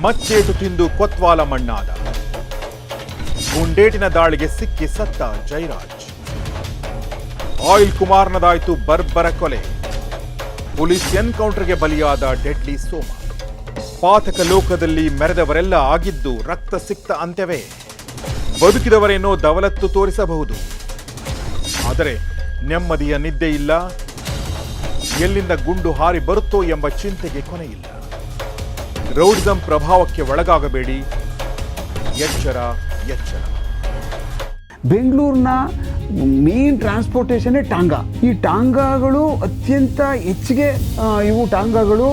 ಮಚ್ಚೇಟು ತಿಂದು ಕೊತ್ವಾಲ ಮಣ್ಣಾದ. ಗುಂಡೇಟಿನ ದಾಳಿಗೆ ಸಿಕ್ಕಿ ಸತ್ತ ಜೈರಾಜ್. ಆಯಿಲ್ ಕುಮಾರ್ನದಾಯ್ತು ಬರ್ಬರ ಕೊಲೆ. ಪೊಲೀಸ್ ಎನ್ಕೌಂಟರ್ಗೆ ಬಲಿಯಾದ ಡೆಡ್ಲಿ ಸೋಮ. ಪಾತಕ ಲೋಕದಲ್ಲಿ ಮೆರೆದವರೆಲ್ಲ ಆಗಿದ್ದು ರಕ್ತ ಸಿಕ್ತ ಅಂತ್ಯವೇ. ಬದುಕಿದವರೇನೋ ದವಲತ್ತು ತೋರಿಸಬಹುದು, ಆದರೆ ನೆಮ್ಮದಿಯ ನಿದ್ದೆ ಇಲ್ಲ. ಎಲ್ಲಿಂದ ಗುಂಡು ಹಾರಿ ಬರುತ್ತೋ ಎಂಬ ಚಿಂತೆಗೆ ಕೊನೆಯಿಲ್ಲ. ರೌಡಿಸಂ ಪ್ರಭಾವಕ್ಕೆ ಒಳಗಾಗಬೇಡಿ, ಎಚ್ಚರ ಎಚ್ಚರ. ಬೆಂಗಳೂರಿನ ಮೇನ್ ಟ್ರಾನ್ಸ್ಪೋರ್ಟೇಷನ್ನೇ ಟಾಂಗಾ. ಈ ಟಾಂಗಾಗಳು ಅತ್ಯಂತ ಹೆಚ್ಚಿಗೆ ಇವು ಟಾಂಗಾಗಳು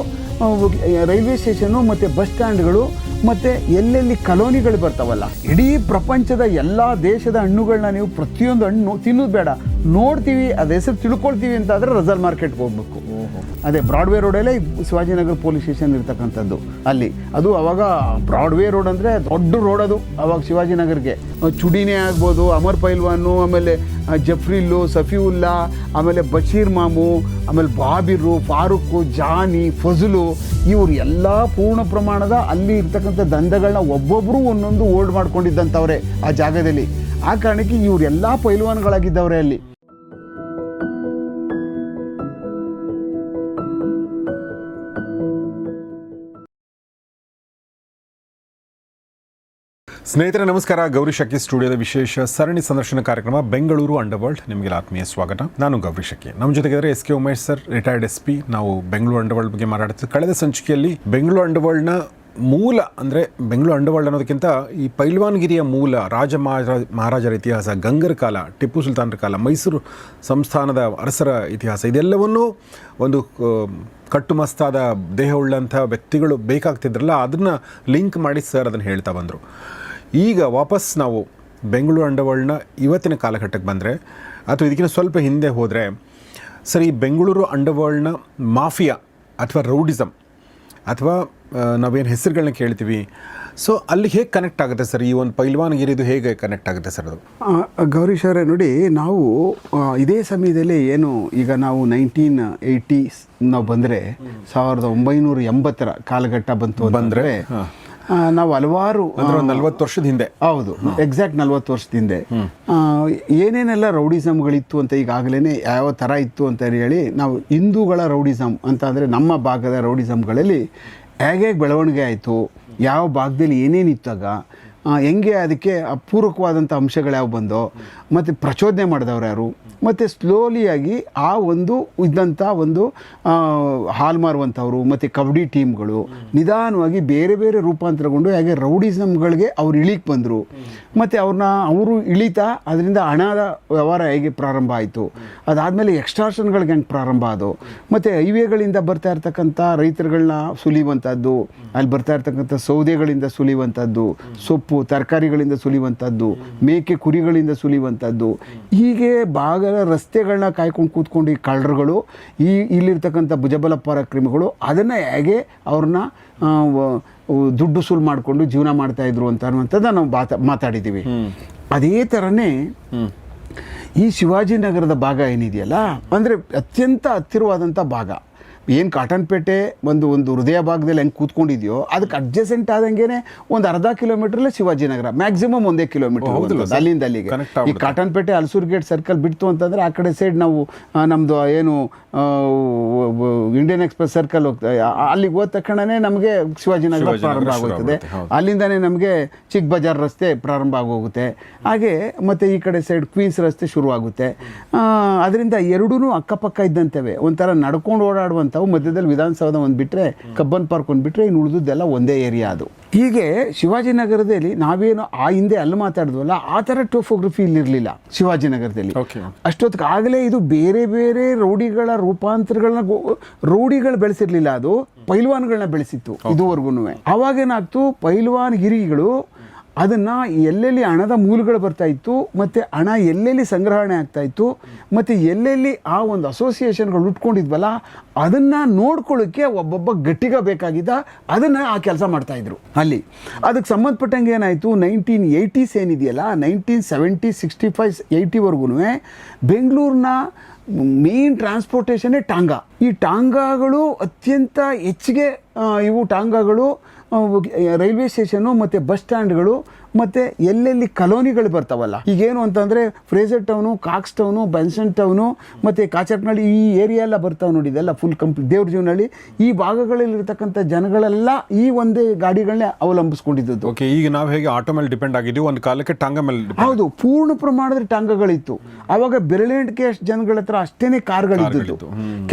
ರೈಲ್ವೆ ಸ್ಟೇಷನು ಮತ್ತು ಬಸ್ ಸ್ಟ್ಯಾಂಡ್ಗಳು ಮತ್ತು ಎಲ್ಲೆಲ್ಲಿ ಕಲೋನಿಗಳು ಬರ್ತಾವಲ್ಲ, ಇಡೀ ಪ್ರಪಂಚದ ಎಲ್ಲ ದೇಶದ ಹಣ್ಣುಗಳನ್ನ ನೀವು ಪ್ರತಿಯೊಂದು ಹಣ್ಣು ತಿನ್ನೋದು ಬೇಡ, ನೋಡ್ತೀವಿ ಅದ ಹೆಸರು ತಿಳ್ಕೊಳ್ತೀವಿ ಅಂತ ಆದರೆ ರಜಲ್ ಮಾರ್ಕೆಟ್ಗೆ ಹೋಗ್ಬೇಕು. ಅದೇ ಬ್ರಾಡ್ವೇ ರೋಡಲ್ಲೇ ಶಿವಾಜಿನಗರ ಪೊಲೀಸ್ ಸ್ಟೇಷನ್ ಇರ್ತಕ್ಕಂಥದ್ದು. ಅಲ್ಲಿ ಅದು ಅವಾಗ ಬ್ರಾಡ್ವೇ ರೋಡ್ ಅಂದರೆ ದೊಡ್ಡ ರೋಡ್ ಅದು ಅವಾಗ ಶಿವಾಜಿನಗರ್ಗೆ. ಚುಡಿನೇ ಆಗ್ಬೋದು, ಅಮರ್ ಪೈಲ್ವಾನು, ಆಮೇಲೆ ಜಫ್ರಿಲ್ಲು, ಸಫಿವುಲ್ಲಾ, ಆಮೇಲೆ ಬಶೀರ್ ಮಾಮು, ಆಮೇಲೆ ಬಾಬಿರು, ಫಾರೂಕು, ಜಾನಿ, ಫಜಲು, ಇವರು ಎಲ್ಲ ಪೂರ್ಣ ಪ್ರಮಾಣದ ಅಲ್ಲಿ ಇರ್ತಕ್ಕಂಥ ದಂಧಗಳನ್ನ ಒಬ್ಬೊಬ್ಬರು ಒಂದೊಂದು ಹೋಲ್ಡ್ ಮಾಡ್ಕೊಂಡಿದ್ದಂಥವ್ರೆ ಆ ಜಾಗದಲ್ಲಿ. ಆ ಕಾರಣಕ್ಕೆ ಇವರೆಲ್ಲ ಪೈಲ್ವಾನ್ಗಳಾಗಿದ್ದವ್ರೆ ಅಲ್ಲಿ. ಸ್ನೇಹಿತರೆ ನಮಸ್ಕಾರ. ಗೌರಿ ಶಕ್ಕಿ ಸ್ಟುಡಿಯೋದ ವಿಶೇಷ ಸರಣಿ ಸಂದರ್ಶನ ಕಾರ್ಯಕ್ರಮ ಬೆಂಗಳೂರು ಅಂಡರ್ವರ್ಲ್ಡ್, ನಿಮಗೆ ಆತ್ಮೀಯ ಸ್ವಾಗತ. ನಾನು ಗೌರಿ ಶಕ್ಕಿ. ನಮ್ಮ ಜೊತೆಗಿದ್ದಾರೆ S K Umesh sir, retired SP. ನಾವು ಬೆಂಗಳೂರು ಅಂಡರ್ವರ್ಲ್ಡ್ ಬಗ್ಗೆ ಮಾತಾಡ್ತೀವಿ. ಕಳೆದ ಸಂಚಿಕೆಯಲ್ಲಿ ಬೆಂಗಳೂರು ಅಂಡರ್ವರ್ಲ್ಡ್ನ ಮೂಲ ಅಂದರೆ ಬೆಂಗಳೂರು ಅಂಡರ್ವರ್ಲ್ಡ್ ಅನ್ನೋದಕ್ಕಿಂತ ಈ ಪೈಲ್ವಾನ್ಗಿರಿಯ ಮೂಲ ರಾಜ ಮಹಾರಾಜರ ಇತಿಹಾಸ, ಗಂಗರ ಕಾಲ, ಟಿಪ್ಪು ಸುಲ್ತಾನರ ಕಾಲ, ಮೈಸೂರು ಸಂಸ್ಥಾನದ ಅರಸರ ಇತಿಹಾಸ, ಇದೆಲ್ಲವನ್ನೂ ಒಂದು ಕಟ್ಟುಮಸ್ತಾದ ದೇಹವುಳ್ಳಂಥ ವ್ಯಕ್ತಿಗಳು ಬೇಕಾಗ್ತಿದ್ರಲ್ಲ, ಅದನ್ನು ಲಿಂಕ್ ಮಾಡಿ ಸರ್ ಅದನ್ನು ಹೇಳ್ತಾ ಬಂದರು. ಈಗ ವಾಪಸ್ ನಾವು ಬೆಂಗಳೂರು ಅಂಡರ್ವರ್ಲ್ಡ್ನ ಇವತ್ತಿನ ಕಾಲಘಟ್ಟಕ್ಕೆ ಬಂದರೆ, ಅಥವಾ ಇದಕ್ಕಿಂತ ಸ್ವಲ್ಪ ಹಿಂದೆ ಹೋದರೆ ಸರ್, ಈ ಬೆಂಗಳೂರು ಅಂಡರ್ವರ್ಲ್ಡ್ನ ಮಾಫಿಯಾ ಅಥವಾ ರೌಡಿಸಮ್ ಅಥವಾ ನಾವೇನು ಹೆಸರುಗಳನ್ನ ಕೇಳ್ತೀವಿ, ಸೊ ಅಲ್ಲಿ ಹೇಗೆ ಕನೆಕ್ಟ್ ಆಗುತ್ತೆ ಸರ್? ಈ ಒಂದು ಪೈಲ್ವಾನ್ಗಿರಿದು ಹೇಗೆ ಕನೆಕ್ಟ್ ಆಗುತ್ತೆ ಸರ್ ಅದು? ಗೌರೀಶ್ ಅವರೇ, ನೋಡಿ, ನಾವು ಇದೇ ಸಮಯದಲ್ಲಿ ಏನು ಈಗ ನಾವು 1980s ನಾವು ಬಂದರೆ 1980ರ ಕಾಲಘಟ್ಟ ಬಂದರೆ ನಾವು ಹಲವಾರು 40 ವರ್ಷದ ಹಿಂದೆ, ಹೌದು, ಎಕ್ಸಾಕ್ಟ್ 40 ವರ್ಷದ ಹಿಂದೆ ಏನೇನೆಲ್ಲ ರೌಡಿಸಮ್ಗಳಿತ್ತು ಅಂತ ಈಗಾಗಲೇ ಯಾವ ಥರ ಇತ್ತು ಅಂತ ಹೇಳಿ ನಾವು ಹಿಂದೂಗಳ ರೌಡಿಸಮ್ ಅಂತ ಅಂದರೆ ನಮ್ಮ ಭಾಗದ ರೌಡಿಸಮ್ಗಳಲ್ಲಿ ಹೇಗೆ ಬೆಳವಣಿಗೆ ಆಯಿತು, ಯಾವ ಭಾಗದಲ್ಲಿ ಏನೇನಿತ್ತಾಗ ಹೆಂಗೆ ಅದಕ್ಕೆ ಅಪೂರ್ವಕವಾದಂಥ ಅಂಶಗಳು ಯಾವ ಬಂದೋ, ಮತ್ತು ಪ್ರಚೋದನೆ ಮಾಡಿದವ್ರು ಯಾರು, ಮತ್ತು ಸ್ಲೋಲಿಯಾಗಿ ಆ ಒಂದು ಇದ್ದಂಥ ಒಂದು ಹಾಲು ಮಾರುವಂಥವ್ರು ಮತ್ತು ಕಬಡ್ಡಿ ಟೀಮ್ಗಳು ನಿಧಾನವಾಗಿ ಬೇರೆ ಬೇರೆ ರೂಪಾಂತರಗೊಂಡು ಹೇಗೆ ರೌಡಿಸಮ್ಗಳಿಗೆ ಅವ್ರು ಇಳಿಕ್ಕೆ ಬಂದರು, ಮತ್ತು ಅವರು ಇಳಿತಾ ಅದರಿಂದ ಹಣದ ವ್ಯವಹಾರ ಹೇಗೆ ಪ್ರಾರಂಭ ಆಯಿತು, ಅದಾದಮೇಲೆ ಎಕ್ಸ್ಟ್ರಾಕ್ಷನ್ಗಳಿಗೆ ಹೆಂಗೆ ಪ್ರಾರಂಭ ಆದವು, ಮತ್ತು ಹೈವೇಗಳಿಂದ ಬರ್ತಾ ಇರ್ತಕ್ಕಂಥ ರೈತರುಗಳನ್ನ ಸುಲಿಯುವಂಥದ್ದು, ಅಲ್ಲಿ ಬರ್ತಾ ಇರ್ತಕ್ಕಂಥ ಸೌದೆಗಳಿಂದ ಸುಲಿಯುವಂಥದ್ದು, ಸೊಪ್ಪು ತರಕಾರಿಗಳಿಂದ ಸುಲಿಯುವಂಥದ್ದು, ಮೇಕೆ ಕುರಿಗಳಿಂದ ಸುಲಿಯುವಂಥದ್ದು, ಹೀಗೆ ಭಾಗದ ರಸ್ತೆಗಳನ್ನ ಕಾಯ್ಕೊಂಡು ಕೂತ್ಕೊಂಡು ಈ ಕಳ್ಳರುಗಳು, ಇಲ್ಲಿರ್ತಕ್ಕಂಥ ಭುಜಬಲ ಪರಾಕ್ರಮಿಗಳು ಅದನ್ನು ಹೇಗೆ ಅವ್ರನ್ನ ದುಡ್ಡು ಸುಲ್ ಮಾಡಿಕೊಂಡು ಜೀವನ ಮಾಡ್ತಾಯಿದ್ರು ಅನ್ನುವಂಥದ್ದು ನಾವು ಮಾತಾಡಿದ್ದೀವಿ. ಅದೇ ಥರನೇ ಈ ಶಿವಾಜಿನಗರದ ಭಾಗ ಏನಿದೆಯಲ್ಲ, ಅಂದರೆ ಅತ್ಯಂತ ಹತ್ತಿರವಾದಂಥ ಭಾಗ. ಏನು ಕಾಟನ್ಪೇಟೆ ಒಂದು ಹೃದಯ ಭಾಗದಲ್ಲಿ ಹೆಂಗೆ ಕೂತ್ಕೊಂಡಿದೆಯೋ ಅದಕ್ಕೆ ಅಡ್ಜಸೆಂಟ್ ಆದಂಗೆ ಒಂದು ಅರ್ಧ ಕಿಲೋಮೀಟ್ರಲ್ಲೇ ಶಿವಾಜಿನಗರ, ಮ್ಯಾಕ್ಸಿಮಮ್ 1 ಕಿಲೋಮೀಟರ್ ಅಲ್ಲಿಂದ ಅಲ್ಲಿಗೆ. ಈ ಕಾಟನ್ಪೇಟೆ ಹಲಸೂರು ಗೇಟ್ ಸರ್ಕಲ್ ಬಿಡ್ತು ಅಂತಂದರೆ ಆ ಕಡೆ ಸೈಡ್ ನಾವು ನಮ್ಮದು ಏನು ಇಂಡಿಯನ್ ಎಕ್ಸ್ಪ್ರೆಸ್ ಸರ್ಕಲ್ ಹೋಗ್ತದೆ, ಅಲ್ಲಿಗೆ ಹೋದ ತಕ್ಷಣವೇ ನಮಗೆ ಶಿವಾಜಿನಗರ ಪ್ರಾರಂಭ ಆಗೋಗ್ತದೆ. ಅಲ್ಲಿಂದನೇ ನಮಗೆ ಚಿಕ್ಕ ಬಜಾರ್ ರಸ್ತೆ ಪ್ರಾರಂಭ ಆಗೋಗುತ್ತೆ. ಹಾಗೆ ಮತ್ತು ಈ ಕಡೆ ಸೈಡ್ ಕ್ವೀನ್ಸ್ ರಸ್ತೆ ಶುರುವಾಗುತ್ತೆ. ಅದರಿಂದ ಎರಡೂ ಅಕ್ಕಪಕ್ಕ ಇದ್ದಂತವೆ, ಒಂಥರ ನಡ್ಕೊಂಡು ಓಡಾಡುವಂಥ ಮಧ್ಯದಲ್ಲಿ ವಿಧಾನಸೌಧ ಒಂದು ಬಿಟ್ಟರೆ, ಕಬ್ಬನ್ ಪಾರ್ಕ್ ಒಂದು ಬಿಟ್ಟರೆ, ಇನ್ನು ಉಳಿದುದೆಲ್ಲ ಒಂದೇ ಏರಿಯಾ ಅದು. ಹೀಗೆ ಶಿವಾಜಿನಗರದಲ್ಲಿ ನಾವೇನು ಆ ಹಿಂದೆ ಅಲ್ಲಿ ಮಾತಾಡಿದ್ವಲ್ಲ ಆ ಥರ ಟೋಫೋಗ್ರಫಿ ಇಲ್ಲಿರಲಿಲ್ಲ ಶಿವಾಜಿನಗರದಲ್ಲಿ. ಅಷ್ಟೊತ್ತಿಗೆ ಆಗಲೇ ಇದು ಬೇರೆ ಬೇರೆ ರೌಡಿಗಳ ರೂಪಾಂತರಗಳನ್ನ ರೌಡಿಗಳು ಬೆಳೆಸಿರ್ಲಿಲ್ಲ, ಅದು ಪೈಲ್ವಾನ್ಗಳನ್ನ ಬೆಳೆಸಿತ್ತು ಇದುವರೆಗೂ. ಅವಾಗೇನಾಗ್ತು, ಪೈಲ್ವಾನ್ಗಿರಿಗಳು ಅದನ್ನು ಎಲ್ಲೆಲ್ಲಿ ಹಣದ ಮೂಲಗಳು ಬರ್ತಾಯಿತ್ತು, ಮತ್ತು ಹಣ ಎಲ್ಲೆಲ್ಲಿ ಸಂಗ್ರಹಣೆ ಆಗ್ತಾಯಿತ್ತು, ಮತ್ತು ಎಲ್ಲೆಲ್ಲಿ ಆ ಒಂದು ಅಸೋಸಿಯೇಷನ್ಗಳು ಉಟ್ಕೊಂಡಿದ್ವಲ್ಲ ಅದನ್ನು ನೋಡ್ಕೊಳ್ಳೋಕ್ಕೆ ಒಬ್ಬೊಬ್ಬ ಗಟ್ಟಿಗ ಬೇಕಾಗಿದ್ದ, ಅದನ್ನು ಆ ಕೆಲಸ ಮಾಡ್ತಾಯಿದ್ರು ಅಲ್ಲಿ. ಅದಕ್ಕೆ ಸಂಬಂಧಪಟ್ಟಂಗೆ ಏನಾಯಿತು, 1980s ಏನಿದೆಯಲ್ಲ, 1970, 65, 80ವರೆಗೂ ಬೆಂಗಳೂರಿನ ಮೇನ್ ಟ್ರಾನ್ಸ್ಪೋರ್ಟೇಷನ್ನೇ ಟಾಂಗಾ. ಈ ಟಾಂಗಾಗಳು ಅತ್ಯಂತ ಹೆಚ್ಚಿಗೆ ಇವು ಟಾಂಗಾಗಳು ರೈಲ್ವೆ ಸ್ಟೇಷನ್ನು ಮತ್ತು ಬಸ್ ಸ್ಟ್ಯಾಂಡ್ಗಳು ಮತ್ತು ಎಲ್ಲೆಲ್ಲಿ ಕಲೋನಿಗಳು ಬರ್ತಾವಲ್ಲ, ಈಗೇನು ಅಂತಂದರೆ Frazer town, Cox town, Benson town ಮತ್ತು ಕಾಚರ್ನಹಳ್ಳಿ ಈ ಏರಿಯಾ ಎಲ್ಲ ಬರ್ತಾವೆ ನೋಡಿ. ಇದೆಲ್ಲ ಫುಲ್ ಕಂಪ್ಲೀಟ್ ದೇವ್ರ ಜೀವನಹಳ್ಳಿ ಈ ಭಾಗಗಳಲ್ಲಿರ್ತಕ್ಕಂಥ ಜನಗಳೆಲ್ಲ ಈ ಒಂದೇ ಗಾಡಿಗಳನ್ನೇ ಅವಲಂಬಿಸ್ಕೊಂಡಿದ್ದು. ಓಕೆ, ಈಗ ನಾವು ಹೇಗೆ ಆಟೋ ಮೇಲೆ ಡಿಪೆಂಡ್ ಆಗಿದ್ದೀವಿ, ಒಂದು ಕಾಲಕ್ಕೆ ಟಾಂಗ ಮೇಲೆ ಹೌದು, ಪೂರ್ಣ ಪ್ರಮಾಣದ ಟಾಂಗಗಳಿತ್ತು. ಆವಾಗ ಬೆರಳೆಣಿಕೆ ಅಷ್ಟು ಜನಗಳ ಹತ್ರ ಅಷ್ಟೇನೆ ಕಾರ್ಗಳಿದ್ದು.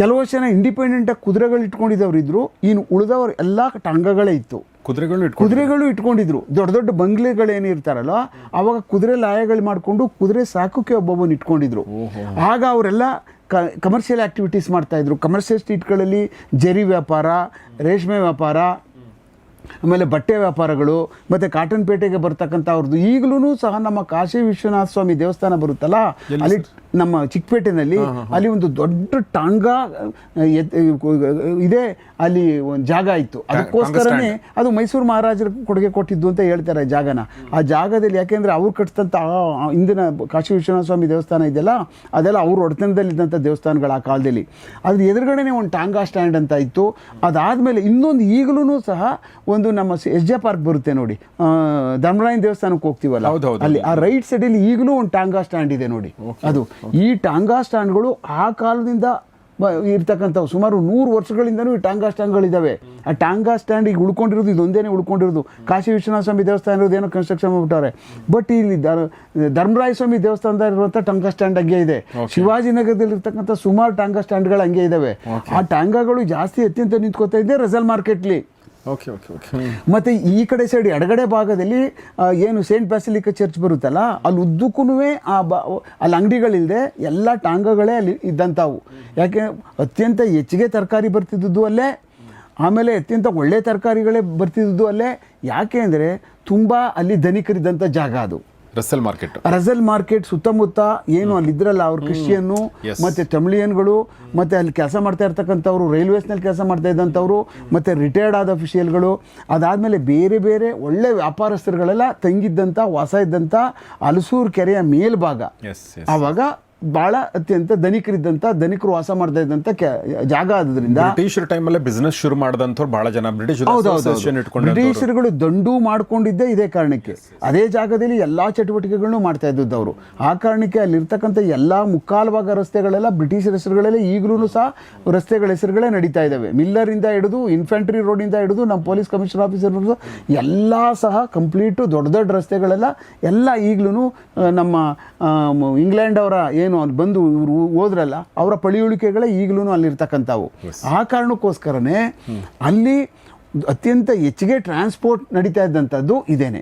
ಕೆಲವು ಜನ ಇಂಡಿಪೆಂಡೆಂಟಾಗಿ ಕುದುರೆಗಳು ಇಟ್ಕೊಂಡಿದ್ದವ್ರು ಇದ್ರು, ಇನ್ನು ಉಳಿದವರು ಎಲ್ಲ ಟಾಂಗಗಳೇ ಇತ್ತು. ಕುದುರೆಗಳು ಇಟ್ಕೊಂಡಿದ್ರು. ದೊಡ್ಡ ದೊಡ್ಡ ಬಂಗ್ಲೆಗಳೇನು ಇರ್ತಾರಲ್ಲ, ಅವಾಗ ಕುದುರೆ ಲಾಯಗಳು ಮಾಡಿಕೊಂಡು ಕುದುರೆ ಸಾಕೋಕೆ ಒಬ್ಬೊಬ್ಬನ ಇಟ್ಕೊಂಡಿದ್ರು. ಆಗ ಅವರೆಲ್ಲ ಕಮರ್ಷಿಯಲ್ ಆಕ್ಟಿವಿಟೀಸ್ ಮಾಡ್ತಾಯಿದ್ರು. ಕಮರ್ಷಿಯಲ್ ಸ್ಟ್ರೀಟ್ಗಳಲ್ಲಿ ಜರಿ ವ್ಯಾಪಾರ, ರೇಷ್ಮೆ ವ್ಯಾಪಾರ, ಆಮೇಲೆ ಬಟ್ಟೆ ವ್ಯಾಪಾರಗಳು, ಮತ್ತು ಕಾಟನ್ ಪೇಟೆಗೆ ಬರ್ತಕ್ಕಂಥ ಅವ್ರದ್ದು. ಈಗಲೂ ಸಹ ನಮ್ಮ ಕಾಶಿ ವಿಶ್ವನಾಥ ಸ್ವಾಮಿ ದೇವಸ್ಥಾನ ಬರುತ್ತಲ್ಲ, ಅಲ್ಲಿ ನಮ್ಮ ಚಿಕ್ಕಪೇಟೆನಲ್ಲಿ ಅಲ್ಲಿ ಒಂದು ದೊಡ್ಡ ಟಾಂಗ ಇದೆ. ಅಲ್ಲಿ ಒಂದು ಜಾಗ ಇತ್ತು, ಅದಕ್ಕೋಸ್ಕರನೇ ಅದು ಮೈಸೂರು ಮಹಾರಾಜರ ಕೊಡುಗೆ ಕೊಟ್ಟಿದ್ದು ಅಂತ ಹೇಳ್ತಾರೆ ಜಾಗನ. ಆ ಜಾಗದಲ್ಲಿ ಯಾಕೆಂದರೆ ಅವ್ರು ಕಟ್ಟಿಸಿದಂಥ ಇಂದಿನ ಕಾಶಿ ವಿಶ್ವನಾಥ ಸ್ವಾಮಿ ದೇವಸ್ಥಾನ ಇದೆಯಲ್ಲ, ಅದೆಲ್ಲ ಅವ್ರ ಒಡೆತನದಲ್ಲಿದ್ದಂಥ ದೇವಸ್ಥಾನಗಳು ಆ ಕಾಲದಲ್ಲಿ. ಅದ್ರ ಎದುರುಗಡೆನೇ ಒಂದು ಟಾಂಗಾ ಸ್ಟ್ಯಾಂಡ್ ಅಂತ ಇತ್ತು. ಅದಾದಮೇಲೆ ಇನ್ನೊಂದು ಈಗಲೂ ಸಹ ಒಂದು ನಮ್ಮ SJ ಪಾರ್ಕ್ ಬರುತ್ತೆ ನೋಡಿ, ಧರ್ಮರಾಯನ ದೇವಸ್ಥಾನಕ್ಕೆ ಹೋಗ್ತೀವಲ್ಲ, ಅಲ್ಲಿ ಆ ರೈಟ್ ಸೈಡಲ್ಲಿ ಈಗಲೂ ಒಂದು ಟಾಂಗಾ ಸ್ಟ್ಯಾಂಡ್ ಇದೆ ನೋಡಿ. ಅದು ಈ ಟಾಂಗಾ ಸ್ಟ್ಯಾಂಡ್ಗಳು ಆ ಕಾಲದಿಂದ ಇರ್ತಕ್ಕಂಥವು. ಸುಮಾರು 100 ವರ್ಷಗಳಿಂದನೂ ಈ ಟಾಂಗಾ ಸ್ಟ್ಯಾಂಡ್ಗಳಿದ್ದಾವೆ. ಆ ಟಾಂಗಾ ಸ್ಟ್ಯಾಂಡ್ ಈಗ ಉಳ್ಕೊಂಡಿರೋದು ಇದೊಂದೇನೆ ಉಳ್ಕೊಂಡಿರೋದು. ಕಾಶಿ ವಿಶ್ವನಾಥ ಸ್ವಾಮಿ ದೇವಸ್ಥಾನ ಇರೋದು ಏನೋ ಕನ್ಸ್ಟ್ರಕ್ಷನ್ ಮಾಡ್ಬಿಟ್ಟವ್ರೆ. ಬಟ್ ಇಲ್ಲಿ ಧರ್ಮರಾಯ ಸ್ವಾಮಿ ದೇವಸ್ಥಾನದಲ್ಲಿರುವಂಥ ಟಾಂಗಾ ಸ್ಟ್ಯಾಂಡ್ ಹಂಗೆ ಇದೆ. ಶಿವಾಜಿನಗರದಲ್ಲಿರ್ತಕ್ಕಂಥ ಸುಮಾರು ಟಾಂಗಾ ಸ್ಟ್ಯಾಂಡ್ಗಳು ಹಂಗೆ ಇದ್ದಾವೆ. ಆ ಟಾಂಗಾಗಳು ಜಾಸ್ತಿ ಅತ್ಯಂತ ನಿಂತ್ಕೋತಾ ಇದೆ ರೆಸಲ್ ಮಾರ್ಕೆಟ್ಲಿ. ಮತ್ತು ಈ ಕಡೆ ಸೈಡ್ ಎಡಗಡೆ ಭಾಗದಲ್ಲಿ ಏನು ಸೇಂಟ್ ಬ್ಯಾಸಿಲಿಕಾ ಚರ್ಚ್ ಬರುತ್ತಲ್ಲ, ಅಲ್ಲಿ ಉದ್ದಕ್ಕೂ ಅಲ್ಲಿ ಅಂಗಡಿಗಳಿಲ್ಲದೆ ಎಲ್ಲ ಟಾಂಗಗಳೇ ಅಲ್ಲಿ ಇದ್ದಂಥವು. ಯಾಕೆ ಅತ್ಯಂತ ಹೆಚ್ಚಿಗೆ ತರಕಾರಿ ಬರ್ತಿದ್ದದ್ದು ಅಲ್ಲೇ, ಆಮೇಲೆ ಅತ್ಯಂತ ಒಳ್ಳೆ ತರಕಾರಿಗಳೇ ಬರ್ತಿದ್ದದ್ದು ಅಲ್ಲೇ. ಯಾಕೆ ಅಂದರೆ ತುಂಬ ಅಲ್ಲಿ ಧನಿಕರಿದ್ದಂಥ ಜಾಗ ಅದು. ರಸಲ್ ಮಾರ್ಕೆಟ್ ಸುತ್ತಮುತ್ತ ಏನು ಅಲ್ಲಿದ್ರಲ್ಲ ಅವ್ರು ಕ್ರಿಶ್ಚಿಯನ್ನು ಮತ್ತು ತಮಿಳಿಯನ್ಗಳು, ಮತ್ತು ಅಲ್ಲಿ ಕೆಲಸ ಮಾಡ್ತಾ ಇರ್ತಕ್ಕಂಥವ್ರು, ರೈಲ್ವೇಸ್ನಲ್ಲಿ ಕೆಲಸ ಮಾಡ್ತಾ ಇದ್ದಂಥವ್ರು, ಮತ್ತು ರಿಟೈರ್ಡ್ ಆದ ಅಫಿಷಿಯಲ್ಗಳು, ಅದಾದಮೇಲೆ ಬೇರೆ ಬೇರೆ ಒಳ್ಳೆ ವ್ಯಾಪಾರಸ್ಥರುಗಳೆಲ್ಲ ತಂಗಿದ್ದಂಥ ವಾಸ ಇದ್ದಂಥ ಹಲಸೂರು ಕೆರೆಯ ಮೇಲ್ಭಾಗ. ಆವಾಗ ಭಾಳ ಅತ್ಯಂತ ಧನಿಕರು ವಾಸ ಮಾಡ್ತಾ ಇದ್ದಂಥ ಜಾಗ. ಆದ್ರಿಂದ ಬ್ರಿಟಿಷರ ಟೈಮಲ್ಲೇ ಬಿಸ್ನೆಸ್ ಶುರು ಮಾಡಿದಂಥವ್ರು ಭಾಳ ಜನ ಬ್ರಿಟಿಷರುಗಳು ದಂಡು ಮಾಡ್ಕೊಂಡಿದ್ದೇ ಇದೇ ಕಾರಣಕ್ಕೆ. ಅದೇ ಜಾಗದಲ್ಲಿ ಎಲ್ಲ ಚಟುವಟಿಕೆಗಳನ್ನು ಮಾಡ್ತಾ ಇದ್ದದ್ದು ಅವರು. ಆ ಕಾರಣಕ್ಕೆ ಅಲ್ಲಿರ್ತಕ್ಕಂಥ ಎಲ್ಲ ಮುಕ್ಕಾಲು ಭಾಗ ರಸ್ತೆಗಳೆಲ್ಲ ಬ್ರಿಟಿಷರ ಹೆಸರುಗಳೆಲ್ಲ ಈಗಲೂ ಸಹ ರಸ್ತೆಗಳ ಹೆಸರುಗಳೇ ನಡೀತಾ ಇದ್ದಾವೆ. ಮಿಲ್ಲರಿಂದ ಹಿಡಿದು ಇನ್ಫ್ಯಾಂಟ್ರಿ ರೋಡಿಂದ ಹಿಡಿದು ನಮ್ಮ ಪೊಲೀಸ್ ಕಮಿಷನರ್ ಆಫೀಸರ್ ಎಲ್ಲ ಸಹ ಕಂಪ್ಲೀಟು ದೊಡ್ಡ ದೊಡ್ಡ ರಸ್ತೆಗಳೆಲ್ಲ ಎಲ್ಲ ಈಗಲೂ ನಮ್ಮ ಇಂಗ್ಲೆಂಡ್ ಅವರ ಏನು ಅಲ್ಲಿ ಬಂದು ಇವರು ಹೋದ್ರಲ್ಲ, ಅವರ ಪಳಿಯುಳಿಕೆಗಳೇ ಈಗಲೂ ಅಲ್ಲಿರ್ತಕ್ಕಂಥವು. ಆ ಕಾರಣಕ್ಕೋಸ್ಕರನೇ ಅಲ್ಲಿ ಅತ್ಯಂತ ಹೆಚ್ಚಿಗೆ ಟ್ರಾನ್ಸ್ಪೋರ್ಟ್ ನಡೀತಾ ಇದ್ದಂಥದ್ದು ಇದೇನೆ.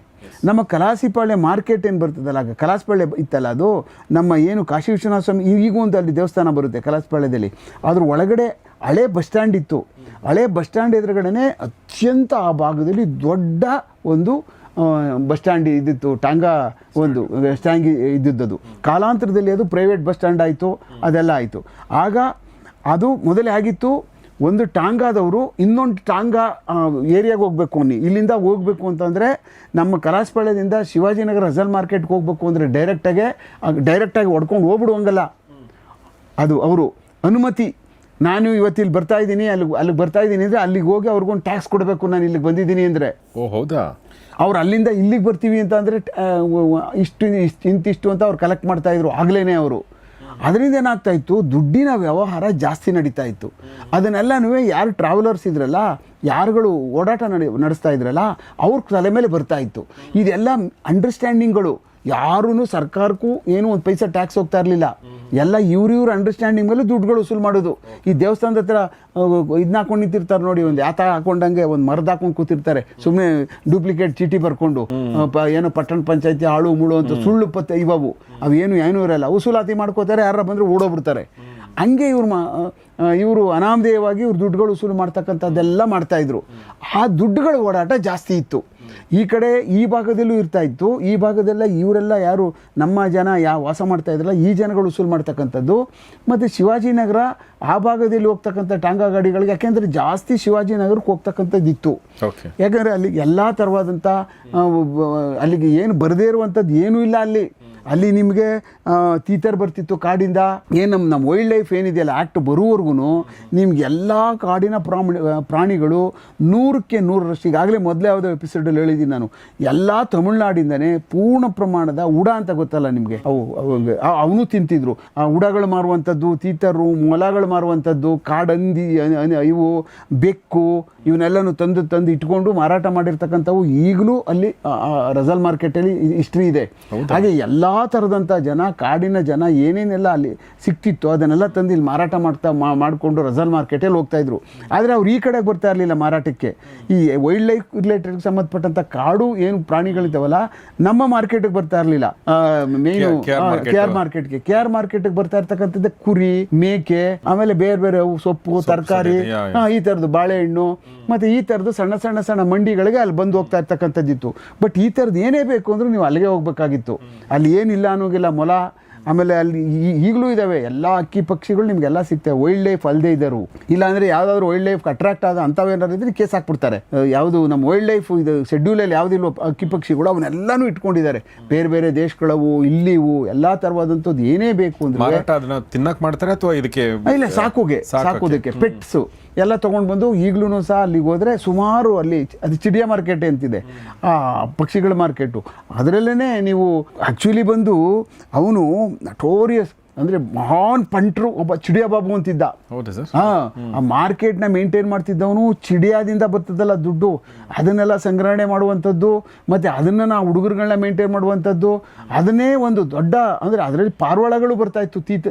ನಮ್ಮ ಕಲಾಸಿಪಾಳ್ಯ ಮಾರ್ಕೆಟ್ ಏನು ಬರ್ತದಲ್ಲ, ಕಲಾಸಿಪಾಳ್ಯ ಇತ್ತಲ್ಲ, ಅದು ನಮ್ಮ ಏನು ಕಾಶಿ ವಿಶ್ವನಾಥ ಸ್ವಾಮಿ ಈಗೂ ಒಂದು ಅಲ್ಲಿ ದೇವಸ್ಥಾನ ಬರುತ್ತೆ ಕಲಾಸಿಪಾಳ್ಯದಲ್ಲಿ. ಅದ್ರ ಒಳಗಡೆ ಹಳೆ ಬಸ್ ಸ್ಟ್ಯಾಂಡ್ ಇತ್ತು. ಹಳೆ ಬಸ್ ಸ್ಟ್ಯಾಂಡ್ ಎದುರುಗಡೆನೆ ಅತ್ಯಂತ ಆ ಭಾಗದಲ್ಲಿ ದೊಡ್ಡ ಒಂದು ಬಸ್ ಸ್ಟ್ಯಾಂಡ್ ಇದ್ದಿತ್ತು. ಟಾಂಗಾ ಒಂದು ಸ್ಟ್ಯಾಂಡ್ ಇದ್ದಿದ್ದದು. ಕಾಲಾಂತರದಲ್ಲಿ ಅದು ಪ್ರೈವೇಟ್ ಬಸ್ ಸ್ಟ್ಯಾಂಡ್ ಆಯಿತು, ಅದೆಲ್ಲ ಆಯಿತು. ಆಗ ಅದು ಮೊದಲೇ ಆಗಿತ್ತು, ಒಂದು ಟಾಂಗಾದವರು ಇನ್ನೊಂದು ಟಾಂಗಾ ಏರಿಯಾಗೆ ಹೋಗಬೇಕು, ಇಲ್ಲಿಂದ ಹೋಗಬೇಕು ಅಂತಂದರೆ ನಮ್ಮ ಕಲಾಸಪಾಳ್ಯದಿಂದ ಶಿವಾಜಿನಗರ ರಸಲ್ ಮಾರ್ಕೆಟ್ಗೆ ಹೋಗಬೇಕು ಅಂದರೆ ಡೈರೆಕ್ಟಾಗಿ ಹೊಡ್ಕೊಂಡು ಹೋಗ್ಬಿಡುವಂಗಲ್ಲ. ಅದು ಅವರು ಅನುಮತಿ. ನಾನು ಇವತ್ತು ಇಲ್ಲಿ ಬರ್ತಾಯಿದ್ದೀನಿ, ಅಲ್ಲಿಗೆ ಬರ್ತಾಯಿದ್ದೀನಿ ಅಂದರೆ ಅಲ್ಲಿಗೆ ಹೋಗಿ ಅವ್ರಿಗೊಂದು ಟ್ಯಾಕ್ಸ್ ಕೊಡಬೇಕು. ನಾನು ಇಲ್ಲಿಗೆ ಬಂದಿದ್ದೀನಿ ಅಂದರೆ. ಹೌದಾ? ಅವ್ರು ಅಲ್ಲಿಂದ ಇಲ್ಲಿಗೆ ಬರ್ತೀವಿ ಅಂತ ಅಂದರೆ ಇಂತಿಷ್ಟು ಅಂತ ಅವ್ರು ಕಲೆಕ್ಟ್ ಮಾಡ್ತಾಯಿದ್ರು ಆಗಲೇ ಅವರು. ಅದರಿಂದ ಏನಾಗ್ತಾಯಿತ್ತು, ದುಡ್ಡಿನ ವ್ಯವಹಾರ ಜಾಸ್ತಿ ನಡೀತಾ ಇತ್ತು. ಅದನ್ನೆಲ್ಲನೂ ಯಾರು ಟ್ರಾವೆಲರ್ಸ್ ಇದ್ರಲ್ಲ, ಯಾರುಗಳು ಓಡಾಟ ನಡೆಸ್ತಾ ಇದ್ರಲ್ಲ, ಅವ್ರ ತಲೆ ಮೇಲೆ ಬರ್ತಾ ಇತ್ತು. ಇದೆಲ್ಲ ಅಂಡರ್ಸ್ಟ್ಯಾಂಡಿಂಗ್ಗಳು. ಯಾರೂ ಸರ್ಕಾರಕ್ಕೂ ಏನೂ ಒಂದು ಪೈಸಾ ಟ್ಯಾಕ್ಸ್ ಹೋಗ್ತಾ ಇರಲಿಲ್ಲ. ಎಲ್ಲ ಇವ್ರ ಅಂಡರ್ಸ್ಟ್ಯಾಂಡಿಂಗ್ ಮೇಲೆ ದುಡ್ಡುಗಳು ವಸೂಲು ಮಾಡೋದು. ಈ ದೇವಸ್ಥಾನದ ಹತ್ರ ಇದನ್ನ ಹಾಕೊಂಡು ನಿಂತಿರ್ತಾರೆ ನೋಡಿ, ಒಂದು ಯಾತ ಹಾಕೊಂಡಂಗೆ ಒಂದು ಮರದ ಹಾಕೊಂಡು ಕೂತಿರ್ತಾರೆ, ಸುಮ್ಮನೆ ಡೂಪ್ಲಿಕೇಟ್ ಚೀಟಿ ಬರ್ಕೊಂಡು, ಏನೋ ಪಟ್ಟಣ ಪಂಚಾಯತಿ ಆಳು ಮುಳು ಅಂತ ಸುಳ್ಳು ಪತ್ತೆ ಇವವು ಏನೂ ಇರಲ್ಲ. ವಸೂಲಾತಿ ಮಾಡ್ಕೋತಾರೆ, ಯಾರ ಬಂದರೆ ಓಡೋಗ್ಬಿಡ್ತಾರೆ. ಹಂಗೆ ಇವರು ಅನಾಮಧೇಯವಾಗಿ ಇವ್ರು ದುಡ್ಡುಗಳು ವಸೂಲು ಮಾಡ್ತಕ್ಕಂಥದ್ದೆಲ್ಲ ಮಾಡ್ತಾಯಿದ್ರು. ಆ ದುಡ್ಡುಗಳ ಓಡಾಟ ಜಾಸ್ತಿ ಇತ್ತು. ಈ ಕಡೆ ಈ ಭಾಗದಲ್ಲೂ ಇರ್ತಾ ಇತ್ತು. ಈ ಭಾಗದೆಲ್ಲ ಇವರೆಲ್ಲ ಯಾರು ನಮ್ಮ ಜನ ವಾಸ ಮಾಡ್ತಾ ಇದ್ರಲ್ಲ, ಈ ಜನಗಳು ವಸೂಲು ಮಾಡ್ತಕ್ಕಂಥದ್ದು. ಮತ್ತು ಶಿವಾಜಿನಗರ ಆ ಭಾಗದಲ್ಲಿ ಹೋಗ್ತಕ್ಕಂಥ ಟಾಂಗಾ ಗಾಡಿಗಳಿಗೆ, ಯಾಕೆಂದರೆ ಜಾಸ್ತಿ ಶಿವಾಜಿನಗರಕ್ಕೆ ಹೋಗ್ತಕ್ಕಂಥದ್ದು ಇತ್ತು. ಯಾಕಂದರೆ ಅಲ್ಲಿ ಎಲ್ಲ ಥರವಾದಂಥ ಅಲ್ಲಿಗೆ ಏನು ಬರದೇ ಇರುವಂಥದ್ದು ಏನೂ ಇಲ್ಲ. ಅಲ್ಲಿ ನಿಮಗೆ ತೀತರ್ ಬರ್ತಿತ್ತು ಕಾಡಿಂದ. ಏನು ನಮ್ಮ ವೈಲ್ಡ್ ಲೈಫ್ ಏನಿದೆಯಲ್ಲ ಆ್ಯಕ್ಟ್ ಬರುವವರೆಗೂ ನಿಮ್ಗೆ ಎಲ್ಲ ಕಾಡಿನ ಪ್ರಾಣಿಗಳು 100ಕ್ಕೆ 100ರಷ್ಟು, ಈಗಾಗಲೇ ಮೊದಲೇ ಯಾವುದೋ ಎಪಿಸೋಡಲ್ಲಿ ಹೇಳಿದ್ದೀನಿ ನಾನು, ಎಲ್ಲ ತಮಿಳ್ನಾಡಿಂದನೇ ಪೂರ್ಣ ಪ್ರಮಾಣದ ಉಡ ಅಂತ ಗೊತ್ತಲ್ಲ ನಿಮಗೆ, ಅವನು ತಿಂತಿದ್ರು. ಆ ಉಡಗಳು ಮಾರುವಂಥದ್ದು, ತೀತರು, ಮೊಲಗಳು ಮಾರುವಂಥದ್ದು, ಕಾಡಂದಿ, ಇವು ಬೆಕ್ಕು, ಇವನ್ನೆಲ್ಲನೂ ತಂದು ಇಟ್ಕೊಂಡು ಮಾರಾಟ ಮಾಡಿರ್ತಕ್ಕಂಥವು ಈಗಲೂ ಅಲ್ಲಿ ರಜಲ್ ಮಾರ್ಕೆಟಲ್ಲಿ ಹಿಸ್ಟ್ರಿ ಇದೆ. ಹಾಗೆ ಎಲ್ಲ ಥರದಂಥ ಜನ, ಕಾಡಿನ ಜನ ಏನೇನೆಲ್ಲ ಅಲ್ಲಿ ಸಿಕ್ತಿತ್ತು ಅದನ್ನೆಲ್ಲ ತಂದು ಇಲ್ಲಿ ಮಾರಾಟ ಮಾಡಿಕೊಂಡು ರಜಲ್ ಮಾರ್ಕೆಟಲ್ಲಿ ಹೋಗ್ತಾಯಿದ್ರು. ಆದರೆ ಅವ್ರು ಈ ಕಡೆಗೆ ಬರ್ತಾ ಇರಲಿಲ್ಲ ಮಾರಾಟಕ್ಕೆ. ಈ ವೈಲ್ಡ್ ಲೈಫ್ ರಿಲೇಟೆಡ್ಗೆ ಸಂಬಂಧಪಟ್ಟಂಥ ಕಾಡು ಏನು ಪ್ರಾಣಿಗಳಿದ್ದಾವಲ್ಲ ನಮ್ಮ ಮಾರ್ಕೆಟಿಗೆ ಬರ್ತಾ ಇರಲಿಲ್ಲ. ಮೇಯ್ನು KR ಮಾರ್ಕೆಟ್ಗೆ ಬರ್ತಾ ಇರ್ತಕ್ಕಂಥದ್ದೇ ಕುರಿ, ಮೇಕೆ, ಆಮೇಲೆ ಬೇರೆ ಬೇರೆ ಸೊಪ್ಪು, ತರಕಾರಿ, ಈ ಥರದ್ದು ಬಾಳೆಹಣ್ಣು, ಮತ್ತು ಈ ಥರದ್ದು ಸಣ್ಣ ಮಂಡಿಗಳಿಗೆ ಅಲ್ಲಿ ಬಂದು ಹೋಗ್ತಾ ಇರ್ತಕ್ಕಂಥದ್ದಿತ್ತು. ಬಟ್ ಈ ಥರದ್ದು ಏನೇ ಬೇಕು ಅಂದರೂ ನೀವು ಅಲ್ಲಿಗೆ ಹೋಗ್ಬೇಕಾಗಿತ್ತು. ಅಲ್ಲಿ ಏನಿಲ್ಲ ಅನ್ನೋಗಿಲ್ಲ. ಮೊಲ, ಆಮೇಲೆ ಅಲ್ಲಿ ಈಗಲೂ ಇದ್ದಾವೆ ಎಲ್ಲ ಅಕ್ಕಿ ಪಕ್ಷಿಗಳು ನಿಮಗೆಲ್ಲ ಸಿಗ್ತವೆ. ವೈಲ್ಡ್ ಲೈಫ್ ಅಲ್ಲದೆ ಇದ್ದರು. ಇಲ್ಲಾಂದರೆ ಯಾವುದಾದ್ರು ವೈಲ್ಡ್ ಲೈಫ್ ಅಟ್ರಾಕ್ಟ್ ಆದ ಅಂಥವೇನಾದ್ರು ಇದ್ರೆ ಕೇಸ್ ಹಾಕ್ಬಿಡ್ತಾರೆ. ಯಾವುದು ನಮ್ಮ ವೈಲ್ಡ್ ಲೈಫ್ ಇದು ಶೆಡ್ಯೂಲಲ್ಲಿ ಯಾವುದಿಲ್ಲ ಅಕ್ಕಿ ಪಕ್ಷಿಗಳು ಅವನ್ನೆಲ್ಲನೂ ಇಟ್ಕೊಂಡಿದ್ದಾರೆ. ಬೇರೆ ಬೇರೆ ದೇಶಗಳವು, ಇಲ್ಲಿವು ಎಲ್ಲ ಥರವಾದಂಥದ್ದು ಏನೇ ಬೇಕು ಅಂದರೆ ಅದನ್ನ ತಿನ್ನಕ್ಕೆ ಮಾಡ್ತಾರೆ ಅಥವಾ ಇದಕ್ಕೆ ಇಲ್ಲ ಸಾಕೋದಕ್ಕೆ ಪೆಟ್ಸು ಎಲ್ಲ ತೊಗೊಂಡು ಬಂದು ಈಗಲೂ ಸಹ ಅಲ್ಲಿಗೆ ಹೋದರೆ ಸುಮಾರು ಅಲ್ಲಿ ಅದು ಚಿಡಿಯಾ ಮಾರ್ಕೆಟ್ ಅಂತಿದೆ, ಆ ಪಕ್ಷಿಗಳ ಮಾರ್ಕೆಟು. ಅದರಲ್ಲೇ ನೀವು ಆ್ಯಕ್ಚುಲಿ ಬಂದು ಅವನು ನಟೋರಿಯಸ್ ಅಂದರೆ ಮಹಾನ್ ಪಂಟ್ರು ಒಬ್ಬ ಚಿಡಿಯಾ ಬಾಬು ಅಂತಿದ್ದ. ಆ ಮಾರ್ಕೆಟ್ನ ಮೇಂಟೈನ್ ಮಾಡ್ತಿದ್ದವನು. ಚಿಡಿಯಾದಿಂದ ಬರ್ತದಲ್ಲ ದುಡ್ಡು, ಅದನ್ನೆಲ್ಲ ಸಂಗ್ರಹಣೆ ಮಾಡುವಂಥದ್ದು, ಮತ್ತು ಅದನ್ನು ನಾವು ಹುಡುಗರುಗಳನ್ನ ಮೇಂಟೈನ್ ಮಾಡುವಂಥದ್ದು, ಅದನ್ನೇ ಒಂದು ದೊಡ್ಡ ಅಂದರೆ ಅದರಲ್ಲಿ ಪಾರಿವಾಳಗಳು ಬರ್ತಾಯಿತ್ತು.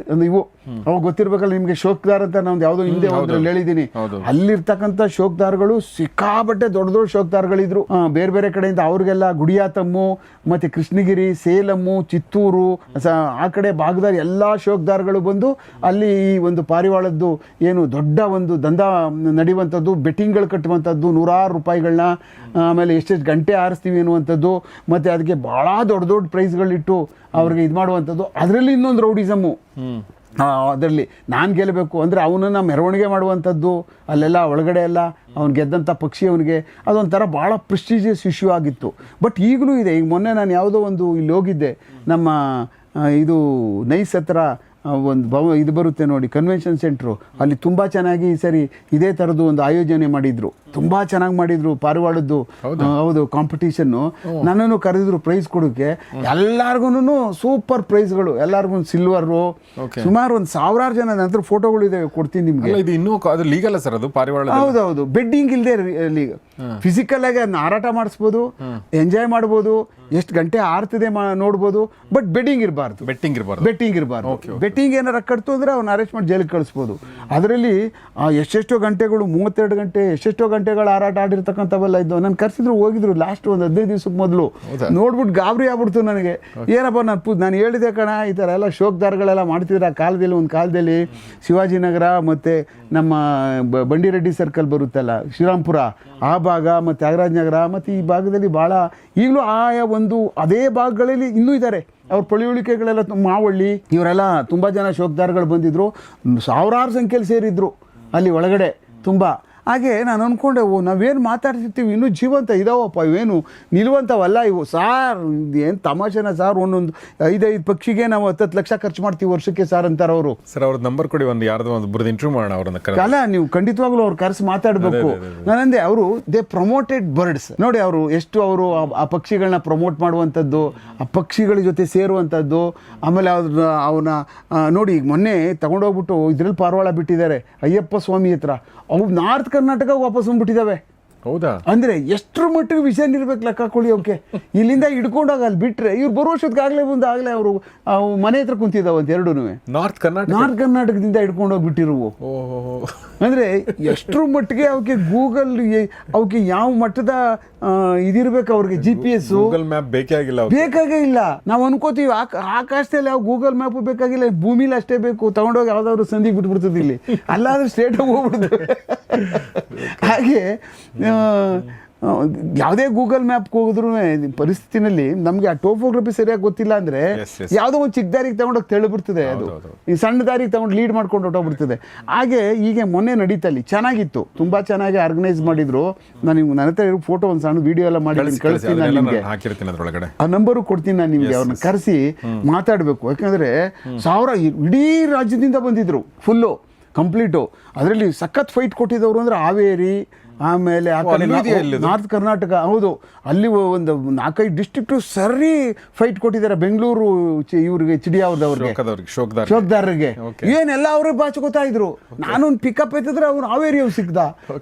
ಇವು ಅವಾಗ ಗೊತ್ತಿರ್ಬೇಕಲ್ಲ ನಿಮಗೆ, ಶೋಕ್ದಾರ್ ಅಂತ ನಾವು ಯಾವುದೋ ಹಿಂದೆ ಹೋದ್ರಲ್ಲಿ ಹೇಳಿದ್ದೀನಿ. ಅಲ್ಲಿರ್ತಕ್ಕಂಥ ಶೋಕ್ದಾರ್ಗಳು ಸಿಕ್ಕಾಬಟ್ಟೆ ದೊಡ್ಡ ಶೋಕ್ದಾರ್ಗಳಿದ್ರು. ಬೇರೆ ಬೇರೆ ಕಡೆಯಿಂದ ಅವ್ರಿಗೆಲ್ಲ ಗುಡಿಯಾತಮ್ಮು, ಮತ್ತು ಕೃಷ್ಣಗಿರಿ, ಸೇಲಮ್ಮು, ಚಿತ್ತೂರು, ಆ ಕಡೆ ಭಾಗದಲ್ಲಿ ಎಲ್ಲ ಶೋಕ್ದಾರ್ಗಳು ಬಂದು ಅಲ್ಲಿ ಈ ಒಂದು ಪಾರಿವಾಳದ್ದು ಏನು ದೊಡ್ಡ ಒಂದು ದಂಧ ನಡೆಯುವಂಥದ್ದು, ಬೆಟ್ಟಿಂಗ್ಗಳು ಕಟ್ಟುವಂಥದ್ದು, ನೂರಾರು ರೂಪಾಯಿಗಳನ್ನ, ಆಮೇಲೆ ಎಷ್ಟೆಷ್ಟು ಗಂಟೆ ಆರಿಸ್ತೀವಿ ಅನ್ನುವಂಥದ್ದು, ಮತ್ತು ಅದಕ್ಕೆ ಭಾಳ ದೊಡ್ಡ ಪ್ರೈಸ್ಗಳಿಟ್ಟು ಅವ್ರಿಗೆ ಇದು ಮಾಡುವಂಥದ್ದು. ಅದರಲ್ಲಿ ಇನ್ನೊಂದು ರೌಡಿಸಮ್ಮು. ಅದರಲ್ಲಿ ನಾನು ಗೆಲ್ಲಬೇಕು ಅಂದರೆ ಅವನನ್ನು ಮೆರವಣಿಗೆ ಮಾಡುವಂಥದ್ದು, ಅಲ್ಲೆಲ್ಲ ಒಳಗಡೆ ಎಲ್ಲ ಅವ್ನು ಗೆದ್ದಂಥ ಪಕ್ಷಿ ಅವನಿಗೆ ಅದೊಂಥರ ಭಾಳ ಪ್ರೆಸ್ಟೀಜಿಯಸ್ ಇಶ್ಯೂ ಆಗಿತ್ತು. ಬಟ್ ಈಗಲೂ ಇದೆ. ಈಗ ಮೊನ್ನೆ ನಾನು ಯಾವುದೋ ಒಂದು ಇಲ್ಲಿ ಹೋಗಿದ್ದೆ, ನಮ್ಮ ಇದು ನೈಸ್ ಹತ್ರ ಒಂದು ಇದು ಬರುತ್ತೆ ನೋಡಿ, ಕನ್ವೆನ್ಷನ್ ಸೆಂಟ್ರು. ಅಲ್ಲಿ ತುಂಬ ಚೆನ್ನಾಗಿ ಈ ಸರಿ ಇದೇ ಥರದ್ದು ಒಂದು ಆಯೋಜನೆ ಮಾಡಿದರು. ತುಂಬ ಚೆನ್ನಾಗಿ ಮಾಡಿದರು ಪಾರಿವಾಳದ್ದು. ಹೌದು, ಕಾಂಪಿಟೀಷನ್ನು. ನನ್ನನ್ನು ಕರೆದಿದ್ರು ಪ್ರೈಸ್ ಕೊಡೋಕ್ಕೆ. ಎಲ್ಲರಿಗೂ ಸೂಪರ್ ಪ್ರೈಸ್ಗಳು, ಎಲ್ಲರಿಗೂ ಸಿಲ್ವರು. ಸುಮಾರು ಒಂದು 1000 ಜನ ನಂತರ ಫೋಟೋಗಳು ಇದೆ, ಕೊಡ್ತೀನಿ ನಿಮಗೆ. ಇದು ಇನ್ನೂ ಅದು ಲೀಗಲ್ ಸರ್ ಅದು ಪಾರಿವಾಳ? ಹೌದೌದು, ಬೆಡ್ಡಿಂಗ್ ಇಲ್ಲದೆ ಲೀಗ್. ಫಿಸಿಕಲ್ ಆಗಿ ಅದನ್ನ ಹಾರಾಟ ಮಾಡಿಸ್ಬೋದು, ಎಂಜಾಯ್ ಮಾಡ್ಬೋದು, ಎಷ್ಟು ಗಂಟೆ ಆರ್ತಿದೆ ನೋಡ್ಬೋದು. ಬಟ್ ಬೆಟ್ಟಿಂಗ್ ಇರಬಾರ್ದು. ಬೆಟ್ಟಿಂಗ್ ಏನಾರ ಕಟ್ತು ಅಂದರೆ ಅವ್ನು ಅರೆಸ್ಟ್ ಮಾಡಿ ಜೈಲಿಗೆ ಕಳಿಸ್ಬೋದು. ಅದರಲ್ಲಿ ಎಷ್ಟೆಷ್ಟೋ ಗಂಟೆಗಳು, 32 ಗಂಟೆ, ಎಷ್ಟೆಷ್ಟೋ ಗಂಟೆಗಳು ಹಾರಾಟ ಆಡಿರ್ತಕ್ಕಂಥವೆಲ್ಲ ಇದ್ದವು. ನಾನು ಕರೆಸಿದ್ರು, ಹೋಗಿದ್ರು ಲಾಸ್ಟ್ ಒಂದು 15 ದಿವಸಕ್ಕೆ ಮೊದಲು. ನೋಡ್ಬಿಟ್ಟು ಗಾಬರಿ ಆಗ್ಬಿಡ್ತು ನನಗೆ. ಏನಪ್ಪ ನಾನು ಹೇಳಿದೆ ಕಣ, ಈ ಥರ ಎಲ್ಲ ಶೋಕ್ದಾರ್ಗಳೆಲ್ಲ ಮಾಡ್ತಿದ್ರು ಆ ಕಾಲದಲ್ಲಿ. ಒಂದು ಕಾಲದಲ್ಲಿ ಶಿವಾಜಿನಗರ ಮತ್ತು ನಮ್ಮ ಬಂಡಿರೆಡ್ಡಿ ಸರ್ಕಲ್ ಬರುತ್ತಲ್ಲ, ಶ್ರೀರಾಮ್ಪುರ ಆ ಭಾಗ, ಮತ್ತು ತ್ಯಾಗರಾಜ ನಗರ, ಮತ್ತು ಈ ಭಾಗದಲ್ಲಿ ಭಾಳ ಈಗಲೂ ಆಯಾ ಒಂದು ಅದೇ ಭಾಗಗಳಲ್ಲಿ ಇನ್ನೂ ಇದ್ದಾರೆ. ಅವ್ರ ಪಳಿಯುಳಿಕೆಗಳೆಲ್ಲ, ಮಾವಳ್ಳಿ, ಇವರೆಲ್ಲ ತುಂಬ ಜನ ಶೋಕ್ದಾರ್ಗಳು ಬಂದಿದ್ದರು. ಸಾವಿರಾರು ಸಂಖ್ಯೆಯಲ್ಲಿ ಸೇರಿದ್ರು ಅಲ್ಲಿ ಒಳಗಡೆ ತುಂಬ. ಹಾಗೆ ನಾನು ಅಂದ್ಕೊಂಡೆ, ನಾವೇನು ಮಾತಾಡ್ತಿರ್ತೀವಿ ಇನ್ನೂ ಜೀವಂತ ಇದಾವಪ್ಪ, ಇವೇನು ನಿಲ್ಲುವಂಥವಲ್ಲ ಇವು. ಸಾರ್ ಏನು ತಮಾಷೆನ ಸಾರ್, ಒಂದೊಂದು 5 ಪಕ್ಷಿಗೆ ನಾವು 10 ಲಕ್ಷ ಖರ್ಚು ಮಾಡ್ತೀವಿ ವರ್ಷಕ್ಕೆ ಸಾರ್ ಅಂತಾರೆ ಅವರು. ಸರ್ ಅವ್ರ ನಂಬರ್ ಕೊಡಿ, ಒಂದು ಯಾರ್ದೋ ಒಂದು ಬುರ್ದು ಇಂಟರ್ವ್ಯೂ ಮಾಡೋಣ ಅವ್ರನ್ನ. ಅಲ್ಲ, ನೀವು ಖಂಡಿತವಾಗ್ಲೂ ಅವ್ರು ಕರೆಸಿ ಮಾತಾಡಬೇಕು. ನಾನಂದೆ ಅವರು ದೇ ಪ್ರಮೋಟೆಡ್ ಬರ್ಡ್ಸ್ ನೋಡಿ, ಅವರು ಎಷ್ಟು ಅವರು ಆ ಪಕ್ಷಿಗಳನ್ನ ಪ್ರಮೋಟ್ ಮಾಡುವಂಥದ್ದು, ಆ ಪಕ್ಷಿಗಳ ಜೊತೆ ಸೇರುವಂಥದ್ದು. ಆಮೇಲೆ ಅವನ್ನ ನೋಡಿ, ಮೊನ್ನೆ ತಗೊಂಡೋಗ್ಬಿಟ್ಟು ಇದ್ರಲ್ಲಿ ಪಾರಿವಾಳ ಬಿಟ್ಟಿದ್ದಾರೆ ಅಯ್ಯಪ್ಪ ಸ್ವಾಮಿ ಹತ್ರ. ಅವು ನಾರ್ತ್ ಕರ್ನಾಟಕ ವಾಪಸ್ ಬಂದ್ಬಿಟ್ಟಿದ್ದಾವೆ. ಹೌದಾ? ಅಂದರೆ ಎಷ್ಟರ ಮಟ್ಟಿಗೆ ವಿಷನ್ ಇರ್ಬೇಕು ಲೆಕ್ಕ ಕೊಡಿ ಅವಕ್ಕೆ. ಇಲ್ಲಿಂದ ಹಿಡ್ಕೊಂಡಾಗ ಅಲ್ಲಿ ಬಿಟ್ಟರೆ ಇವ್ರು ಬರೋ ವರ್ಷಕ್ಕೆ ಆಗಲೇ ಅವರು ಮನೆ ಹತ್ರ ಕುಂತಿದ್ದಾವಂತ ಎರಡೂ. ನಾರ್ತ್ ಕರ್ನಾಟಕದಿಂದ ಹಿಡ್ಕೊಂಡೋಗ್ಬಿಟ್ಟಿರುವು. ಅಂದರೆ ಎಷ್ಟರ ಮಟ್ಟಿಗೆ ಅವಕ್ಕೆ ಗೂಗಲ್, ಅವಕ್ಕೆ ಯಾವ ಮಟ್ಟದ ಇದಿರ್ಬೇಕು ಅವ್ರಿಗೆ, GPS, ಗೂಗಲ್ ಮ್ಯಾಪ್ ಬೇಕಾಗೇ ಇಲ್ಲ. ನಾವು ಅನ್ಕೋತೀವಿ ಆಕಾಶದಲ್ಲಿ ಯಾವ ಗೂಗಲ್ ಮ್ಯಾಪು ಬೇಕಾಗಿಲ್ಲ, ಭೂಮಿಲಿ ಅಷ್ಟೇ ಬೇಕು. ತಗೊಂಡೋಗಿ ಯಾವ್ದಾದ್ರು ಸಂದಿಗೆ ಬಿಟ್ಬಿಡ್ತದೆ. ಇಲ್ಲಿ ಅಲ್ಲಾದ್ರೆ ಸ್ಟ್ರೇಟಾಗಿ ಹೋಗ್ಬಿಡ್ತದೆ. ಹಾಗೆ ಯಾವುದೇ ಗೂಗಲ್ ಮ್ಯಾಪ್ಗೆ ಹೋಗಿದ್ರು ಪರಿಸ್ಥಿತಿನಲ್ಲಿ ನಮಗೆ ಆ ಟೋಪೋಗ್ರಫಿ ಸರಿಯಾಗಿ ಗೊತ್ತಿಲ್ಲ ಅಂದರೆ ಯಾವುದೋ ಒಂದು ಚಿಕ್ಕ ದಾರಿಗೆ ತಗೊಂಡೋಗಿ ತೆಳುಬಿಡ್ತದೆ ಅದು, ಈ ಸಣ್ಣ ದಾರಿಗೆ ತಗೊಂಡು ಲೀಡ್ ಮಾಡ್ಕೊಂಡು ಹೊಟ್ಟೋಗ್ಬಿಡ್ತದೆ. ಹಾಗೆ ಹೀಗೆ ಮೊನ್ನೆ ನಡೀತಲ್ಲಿ ಚೆನ್ನಾಗಿತ್ತು, ತುಂಬ ಚೆನ್ನಾಗಿ ಆರ್ಗನೈಸ್ ಮಾಡಿದ್ರು. ನಾನು ನನ್ನ ಹತ್ರ ಇರೋ ಫೋಟೋ ಒಂದು ಸಣ್ಣ ವಿಡಿಯೋ ಎಲ್ಲ ಮಾಡಿ ಕಳಿಸ್ತೀನಿ, ನಾನು ನಿಮಗೆ ಆ ನಂಬರು ಕೊಡ್ತೀನಿ. ನಾನು ನಿಮಗೆ ಅವ್ರನ್ನ ಕರೆಸಿ ಮಾತಾಡಬೇಕು. ಯಾಕಂದರೆ ಇಡೀ ರಾಜ್ಯದಿಂದ ಬಂದಿದ್ರು ಫುಲ್ಲು ಕಂಪ್ಲೀಟು. ಅದರಲ್ಲಿ ಸಖತ್ ಫೈಟ್ ಕೊಟ್ಟಿದ್ದವರು ಅಂದರೆ ಹಾವೇರಿ, ಆಮೇಲೆ ಆ ಕಡೆ ನಾರ್ತ್ ಕರ್ನಾಟಕ, ಹೌದು, ಅಲ್ಲಿ ಒಂದು 4-5 ಡಿಸ್ಟ್ರಿಕ್ಟು ಸರಿ ಫೈಟ್ ಕೊಟ್ಟಿದ್ದಾರೆ. ಬೆಂಗಳೂರು ಇವ್ರಿಗೆ ಚಿಡಿಯಾವ್ರದವ್ರಿಗೆ, ಶೋಕ್ದಾರರಿಗೆ ಏನೆಲ್ಲ ಅವರೇ ಭಾಷೆ ಗೊತ್ತಾಯಿದ್ರು. ನಾನೊಂದು ಪಿಕಪ್ ಎತ್ತಿದ್ರೆ ಅವ್ನು ಹಾವೇರಿ ಅವ್ರು ಸಿಕ್ದ.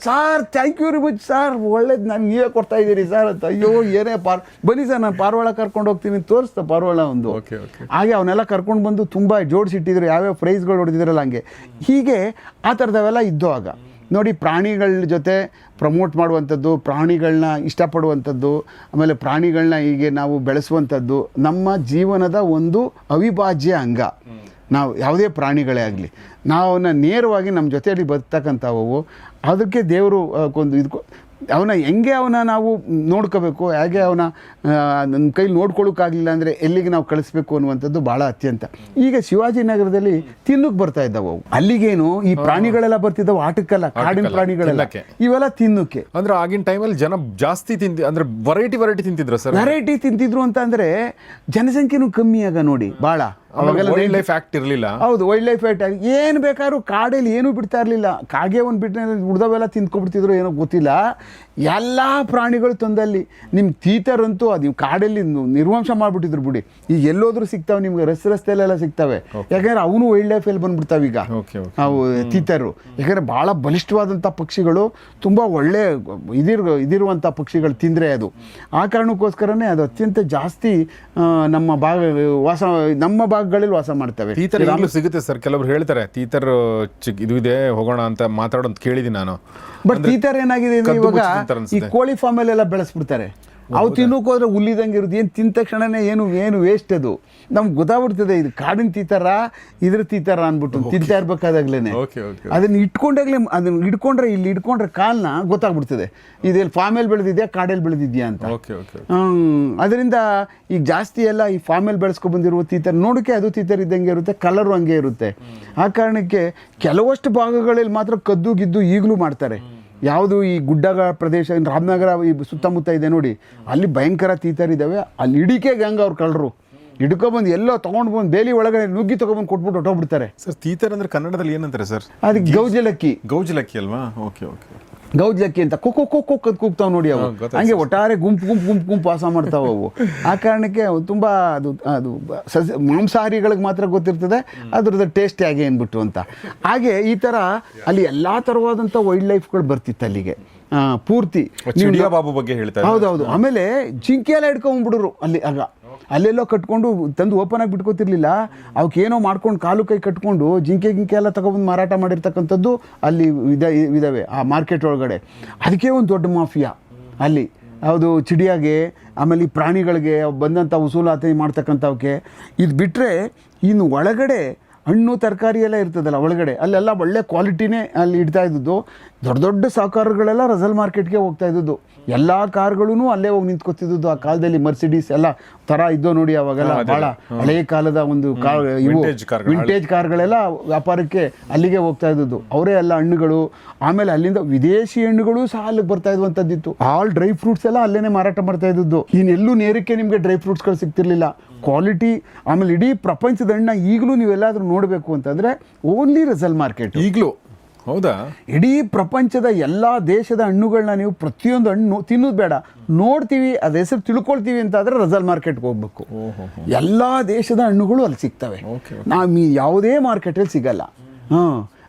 Sir thank you very much sir, ಒಳ್ಳೇದು ನಾನು ನೀವೇ ಕೊಡ್ತಾ ಇದ್ದೀರಿ ಸರ್ ಅಂತ. ಅಯ್ಯೋ ಏನೇ ಬನ್ನಿ ಸರ್, ನಾನು ಪಾರಿವಾಳ ಕರ್ಕೊಂಡು ಹೋಗ್ತೀನಿ, ತೋರಿಸ್ತಾ ಪಾರಿವಾಳ ಒಂದು. ಹಾಗೆ ಅವನ್ನೆಲ್ಲ ಕರ್ಕೊಂಡು ಬಂದು ತುಂಬ ಜೋಡಿಸಿಟ್ಟಿದ್ರು, ಯಾವ್ಯಾವ ಪ್ರೈಸ್ಗಳು ಹೊಡೆದಿದ್ರಲ್ಲ ಹಂಗೆ. ಹೀಗೆ ಆ ಥರದವೆಲ್ಲ ಇದ್ದು. ಆಗ ನೋಡಿ, ಪ್ರಾಣಿಗಳ ಜೊತೆ ಪ್ರಮೋಟ್ ಮಾಡುವಂಥದ್ದು, ಪ್ರಾಣಿಗಳನ್ನ ಇಷ್ಟಪಡುವಂಥದ್ದು, ಆಮೇಲೆ ಪ್ರಾಣಿಗಳನ್ನ ಹೀಗೆ ನಾವು ಬೆಳೆಸುವಂಥದ್ದು ನಮ್ಮ ಜೀವನದ ಒಂದು ಅವಿಭಾಜ್ಯ ಅಂಗ. ನಾವು ಯಾವುದೇ ಪ್ರಾಣಿಗಳೇ ಆಗಲಿ, ನಾವು ಅವನ್ನ ನೇರವಾಗಿ ನಮ್ಮ ಜೊತೆಯಲ್ಲಿ ಬದುಕ್ತಕ್ಕಂಥವು. ಅದಕ್ಕೆ ದೇವರು ಒಂದು ಇದು ಅವನ ಹೆಂಗೆ ಅವನ ನಾವು ನೋಡ್ಕೋಬೇಕು, ಹೇಗೆ ಅವನ ನನ್ನ ಕೈಲಿ ನೋಡ್ಕೊಳ್ಳೋಕ್ಕಾಗಲಿಲ್ಲ ಅಂದರೆ ಎಲ್ಲಿಗೆ ನಾವು ಕಳಿಸ್ಬೇಕು ಅನ್ನುವಂಥದ್ದು ಭಾಳ ಅತ್ಯಂತ. ಈಗ ಶಿವಾಜಿನಗರದಲ್ಲಿ ತಿನ್ನಕ್ಕೆ ಬರ್ತಾ ಇದ್ದಾವೆ ಅವು. ಅಲ್ಲಿಗೇನು ಈ ಪ್ರಾಣಿಗಳೆಲ್ಲ ಬರ್ತಿದ್ದಾವೆ ಆಟಕ್ಕಲ್ಲ, ಕಾಡಿನ ಪ್ರಾಣಿಗಳೆಲ್ಲ ಇವೆಲ್ಲ ತಿನ್ನಕ್ಕೆ. ಅಂದ್ರೆ ಆಗಿನ ಟೈಮಲ್ಲಿ ಜನ ಜಾಸ್ತಿ ಅಂದ್ರೆ ವೆರೈಟಿ ತಿಂತಿದ್ರು ಸರ್. ವೆರೈಟಿ ತಿಂತಿದ್ರು ಅಂತ ಅಂದರೆ ಜನಸಂಖ್ಯೆನೂ ಕಮ್ಮಿ ಆಗ ನೋಡಿ ಭಾಳ. ಅವಾಗೆಲ್ಲ ವೈಲ್ಡ್ ಲೈಫ್ ಆಕ್ಟ್ ಇರಲಿಲ್ಲ. ಹೌದು, ವೈಲ್ಡ್ ಲೈಫ್ ಆಕ್ಟ್ ಏನು ಬೇಕಾದ್ರೂ ಕಾಡಲ್ಲಿ ಏನೂ ಬಿಡ್ತಾ ಇರಲಿಲ್ಲ. ಕಾಗೆ ಒಂದು ಬಿಟ್ಟರೆ ಉಳ್ದವೆಲ್ಲ ತಿಂದ್ಕೊಬಿಡ್ತಿದ್ರು, ಏನೋ ಗೊತ್ತಿಲ್ಲ. ಎಲ್ಲ ಪ್ರಾಣಿಗಳು ತಂದಲ್ಲಿ. ನಿಮ್ಮ ತೀತರಂತೂ ಅದು ನೀವು ಕಾಡಲ್ಲಿ ನಿರ್ವಂಶ ಮಾಡಿಬಿಟ್ಟಿದ್ರು ಬಿಡಿ. ಈಗ ಎಲ್ಲೋದ್ರೂ ಸಿಗ್ತಾವೆ ನಿಮ್ಗೆ, ರಸ್ತೆಯಲ್ಲೆಲ್ಲ ಸಿಗ್ತವೆ. ಯಾಕಂದರೆ ಅವನು ವೈಲ್ಡ್ ಲೈಫಲ್ಲಿ ಬಂದ್ಬಿಡ್ತಾವೆ ಈಗ ಅವು ತೀತರು. ಯಾಕಂದರೆ ಭಾಳ ಬಲಿಷ್ಠವಾದಂಥ ಪಕ್ಷಿಗಳು, ತುಂಬ ಒಳ್ಳೆ ಇದಿರುವಂಥ ಪಕ್ಷಿಗಳು ತಿಂದರೆ ಅದು. ಆ ಕಾರಣಕ್ಕೋಸ್ಕರನೇ ಅದು ಅತ್ಯಂತ ಜಾಸ್ತಿ ನಮ್ಮ ನಮ್ಮ ಭಾಗಗಳಲ್ಲಿ ವಾಸ ಮಾಡ್ತವೆ. ತೀತರ ಸಿಗುತ್ತೆ ಸರ್. ಕೆಲವರು ಹೇಳ್ತಾರೆ ತೀತರ್ ಇದು ಇದೆ ಹೋಗೋಣ ಅಂತ ಮಾತಾಡೋದು ಕೇಳಿದ್ದೀನಿ ನಾನು. ಬಟ್ ತೀತರ ಏನಾಗಿದೆ ಇವಾಗ ಈ ಕೋಳಿ ಫಾರ್ಮ್ ಅಲ್ಲೆಲ್ಲ ಬೆಳೆಸ್ಬಿಡ್ತಾರೆ. ಅವು ತಿನ್ನೋಕೆ ಹೋದ್ರೆ ಹುಲ್ಲಿದಂಗೆ ಇರುತ್ತೆ. ಏನು ತಿಂದ ತಕ್ಷಣನೇ ಏನು ವೇಸ್ಟ್ ಅದು. ನಮ್ಗೆ ಗೊತ್ತಾಗ್ಬಿಡ್ತದೆ ಇದು ಕಾಡಿನ ತೀತರ, ಇದ್ರ ತೀತರ ಅಂದ್ಬಿಟ್ಟು ತಿಂತಾ ಇರ್ಬೇಕಾದಾಗ್ಲೇನೆ ಅದನ್ನ ಹಿಡ್ಕೊಂಡ್ರೆ ಇಲ್ಲಿ ಹಿಡ್ಕೊಂಡ್ರೆ ಕಾಲ್ನ ಗೊತ್ತಾಗ್ಬಿಡ್ತದೆ ಇದೆಲ್ಲಿ ಫಾರ್ಮೇಲ್ ಬೆಳೆದಿದ್ಯಾ ಕಾಡಲ್ಲಿ ಬೆಳೆದಿದ್ಯಾ ಅಂತ. ಅದರಿಂದ ಈಗ ಜಾಸ್ತಿ ಎಲ್ಲ ಈ ಫಾರ್ಮೇಲ್ ಬೆಳೆಸ್ಕೊ ಬಂದಿರುವ ತೀತರ ನೋಡೋಕೆ ಅದು ತೀತರ ಇದ್ದಂಗೆ ಇರುತ್ತೆ, ಕಲರು ಹಂಗೆ ಇರುತ್ತೆ. ಆ ಕಾರಣಕ್ಕೆ ಕೆಲವಷ್ಟು ಭಾಗಗಳಲ್ಲಿ ಮಾತ್ರ ಕದ್ದು ಗಿದ್ದು ಈಗಲೂ ಮಾಡ್ತಾರೆ. ಯಾವುದು ಈ ಗುಡ್ಡಗಳ ಪ್ರದೇಶ, ರಾಮನಗರ ಈ ಸುತ್ತಮುತ್ತ ಇದೆ ನೋಡಿ, ಅಲ್ಲಿ ಭಯಂಕರ ತೀತರಿದ್ದಾವೆ. ಅಲ್ಲಿ ಹಿಡಿಕೆ ಗ್ಯಾಂಗ್ ಅವ್ರು ಕಳ್ಳರು ಹಿಡ್ಕೊಬಂದು ಎಲ್ಲೋ ತೊಗೊಂಡು ಬಂದು ಬೇಲಿ ಒಳಗಡೆ ನುಗ್ಗಿ ತೊಗೊಬಂದು ಕೊಟ್ಬಿಟ್ಟು ಹೊಟ್ಟೋಗ್ಬಿಡ್ತಾರೆ. ಸರ್ ತೀತರ್ ಅಂದ್ರೆ ಕನ್ನಡದಲ್ಲಿ ಏನಂತಾರೆ ಸರ್? ಅದಕ್ಕೆ ಗೌಜಲಕ್ಕಿ ಅಲ್ವಾ? ಓಕೆ ಗೌಜ್ಲಕ್ಕಿ ಅಂತ ಕೊಕ್ಕೋ ಕದ್ ಕೂಗ್ತಾವೆ ನೋಡಿ ಅವು. ಹಂಗೆ ಒಟ್ಟಾರೆ ಗುಂಪು ವಾಸ ಮಾಡ್ತಾವೆ ಅವು. ಆ ಕಾರಣಕ್ಕೆ ತುಂಬ ಅದು ಮಾಂಸಾಹಾರಿಗಳಿಗೆ ಮಾತ್ರ ಗೊತ್ತಿರ್ತದೆ ಅದ್ರದ್ದು ಟೇಸ್ಟ್ ಹೇಗೆ ಅಂದ್ಬಿಟ್ಟು ಅಂತ. ಹಾಗೆ ಈ ಥರ ಅಲ್ಲಿ ಎಲ್ಲ ಥರವಾದಂಥ ವೈಲ್ಡ್ ಲೈಫ್ಗಳು ಬರ್ತಿತ್ತು ಅಲ್ಲಿಗೆ ಪೂರ್ತಿ. ಬಾಬು ಬಗ್ಗೆ ಹೇಳ್ತಾರೆ. ಹೌದೌದು. ಆಮೇಲೆ ಜಿಂಕೆ ಎಲ್ಲ ಹಿಡ್ಕೊಂಡ್ಬಿಡ್ರು ಅಲ್ಲಿ. ಆಗ ಅಲ್ಲೆಲ್ಲೋ ಕಟ್ಕೊಂಡು ತಂದು ಓಪನ್ ಆಗಿ ಬಿಟ್ಕೋತಿರ್ಲಿಲ್ಲ. ಅವಕ್ಕೇನೋ ಮಾಡ್ಕೊಂಡು ಕಾಲು ಕೈ ಕಟ್ಕೊಂಡು ಜಿಂಕೆ ಎಲ್ಲ ತಗೊಬಂದು ಮಾರಾಟ ಮಾಡಿರ್ತಕ್ಕಂಥದ್ದು ಅಲ್ಲಿ ಇದಾವೆ ಆ ಮಾರ್ಕೆಟ್ ಒಳಗಡೆ. ಅದಕ್ಕೆ ಒಂದು ದೊಡ್ಡ ಮಾಫಿಯಾ ಅಲ್ಲಿ. ಯಾವುದು ಚಿಡಿಯಾಗೆ, ಆಮೇಲೆ ಈ ಪ್ರಾಣಿಗಳಿಗೆ ಬಂದಂಥ ವಸೂಲಾತಿ ಮಾಡ್ತಕ್ಕಂಥವಕ್ಕೆ. ಇದು ಬಿಟ್ಟರೆ ಇನ್ನು ಒಳಗಡೆ ಹಣ್ಣು ತರಕಾರಿ ಎಲ್ಲ ಇರ್ತದಲ್ಲ ಒಳಗಡೆ, ಅಲ್ಲೆಲ್ಲ ಒಳ್ಳೆ ಕ್ವಾಲಿಟಿನೇ ಅಲ್ಲಿ ಇಡ್ತಾ ಇದ್ದದ್ದು. ದೊಡ್ಡ ಸಾಕಾರಗಳೆಲ್ಲ ರಸಲ್ ಮಾರ್ಕೆಟ್ಗೆ ಹೋಗ್ತಾ ಇದ್ದದ್ದು. ಎಲ್ಲ ಕಾರ್ಗಳೂ ಅಲ್ಲೇ ಹೋಗಿ ನಿಂತ್ಕೊತಿದ್ದು. ಆ ಕಾಲದಲ್ಲಿ ಮರ್ಸಿಡೀಸ್ ಎಲ್ಲ ಥರ ಇದ್ದೋ ನೋಡಿ ಅವಾಗೆಲ್ಲ, ಭಾಳ ಹಳೆಯ ಕಾಲದ ಒಂದು ಇವು ವಿಂಟೇಜ್ ಕಾರ್ಗಳೆಲ್ಲ ವ್ಯಾಪಾರಕ್ಕೆ ಅಲ್ಲಿಗೆ ಹೋಗ್ತಾ ಇದ್ದದ್ದು. ಅವರೇ ಎಲ್ಲ ಹಣ್ಣುಗಳು, ಆಮೇಲೆ ಅಲ್ಲಿಂದ ವಿದೇಶಿ ಹಣ್ಣುಗಳು ಸಹ ಅಲ್ಲಿಗೆ ಬರ್ತಾ ಇದ್ವಂಥದ್ದಿತ್ತು. ಆಲ್ ಡ್ರೈ ಫ್ರೂಟ್ಸ್ ಎಲ್ಲ ಅಲ್ಲೇನೆ ಮಾರಾಟ ಮಾಡ್ತಾ ಇದ್ದದ್ದು. ಇನ್ನೆಲ್ಲೂ ನೇರಕ್ಕೆ ನಿಮಗೆ ಡ್ರೈ ಫ್ರೂಟ್ಸ್ಗಳು ಸಿಗ್ತಿರ್ಲಿಲ್ಲ. ಕ್ವಾಲಿಟಿ, ಆಮೇಲೆ ಇಡೀ ಪ್ರಪಂಚದ ಹಣ್ಣ ಈಗಲೂ ನೀವೆಲ್ಲಾದರೂ ನೋಡಬೇಕು ಅಂತಂದರೆ ಓನ್ಲಿ ರಸಲ್ ಮಾರ್ಕೆಟ್. ಈಗಲೂ ಹೌದಾ? ಇಡೀ ಪ್ರಪಂಚದ ಎಲ್ಲ ದೇಶದ ಹಣ್ಣುಗಳನ್ನ ನೀವು ಪ್ರತಿಯೊಂದು ಹಣ್ಣು ತಿನ್ನೋದು ಬೇಡ, ನೋಡ್ತೀವಿ ಅದ ಹೆಸರು ತಿಳ್ಕೊಳ್ತೀವಿ ಅಂತ ಆದರೆ ರಸಲ್ ಮಾರ್ಕೆಟ್ಗೆ ಹೋಗ್ಬೇಕು. ಎಲ್ಲ ದೇಶದ ಹಣ್ಣುಗಳು ಅಲ್ಲಿ ಸಿಗ್ತವೆ. ನಾವು ಯಾವುದೇ ಮಾರ್ಕೆಟಲ್ಲಿ ಸಿಗಲ್ಲ.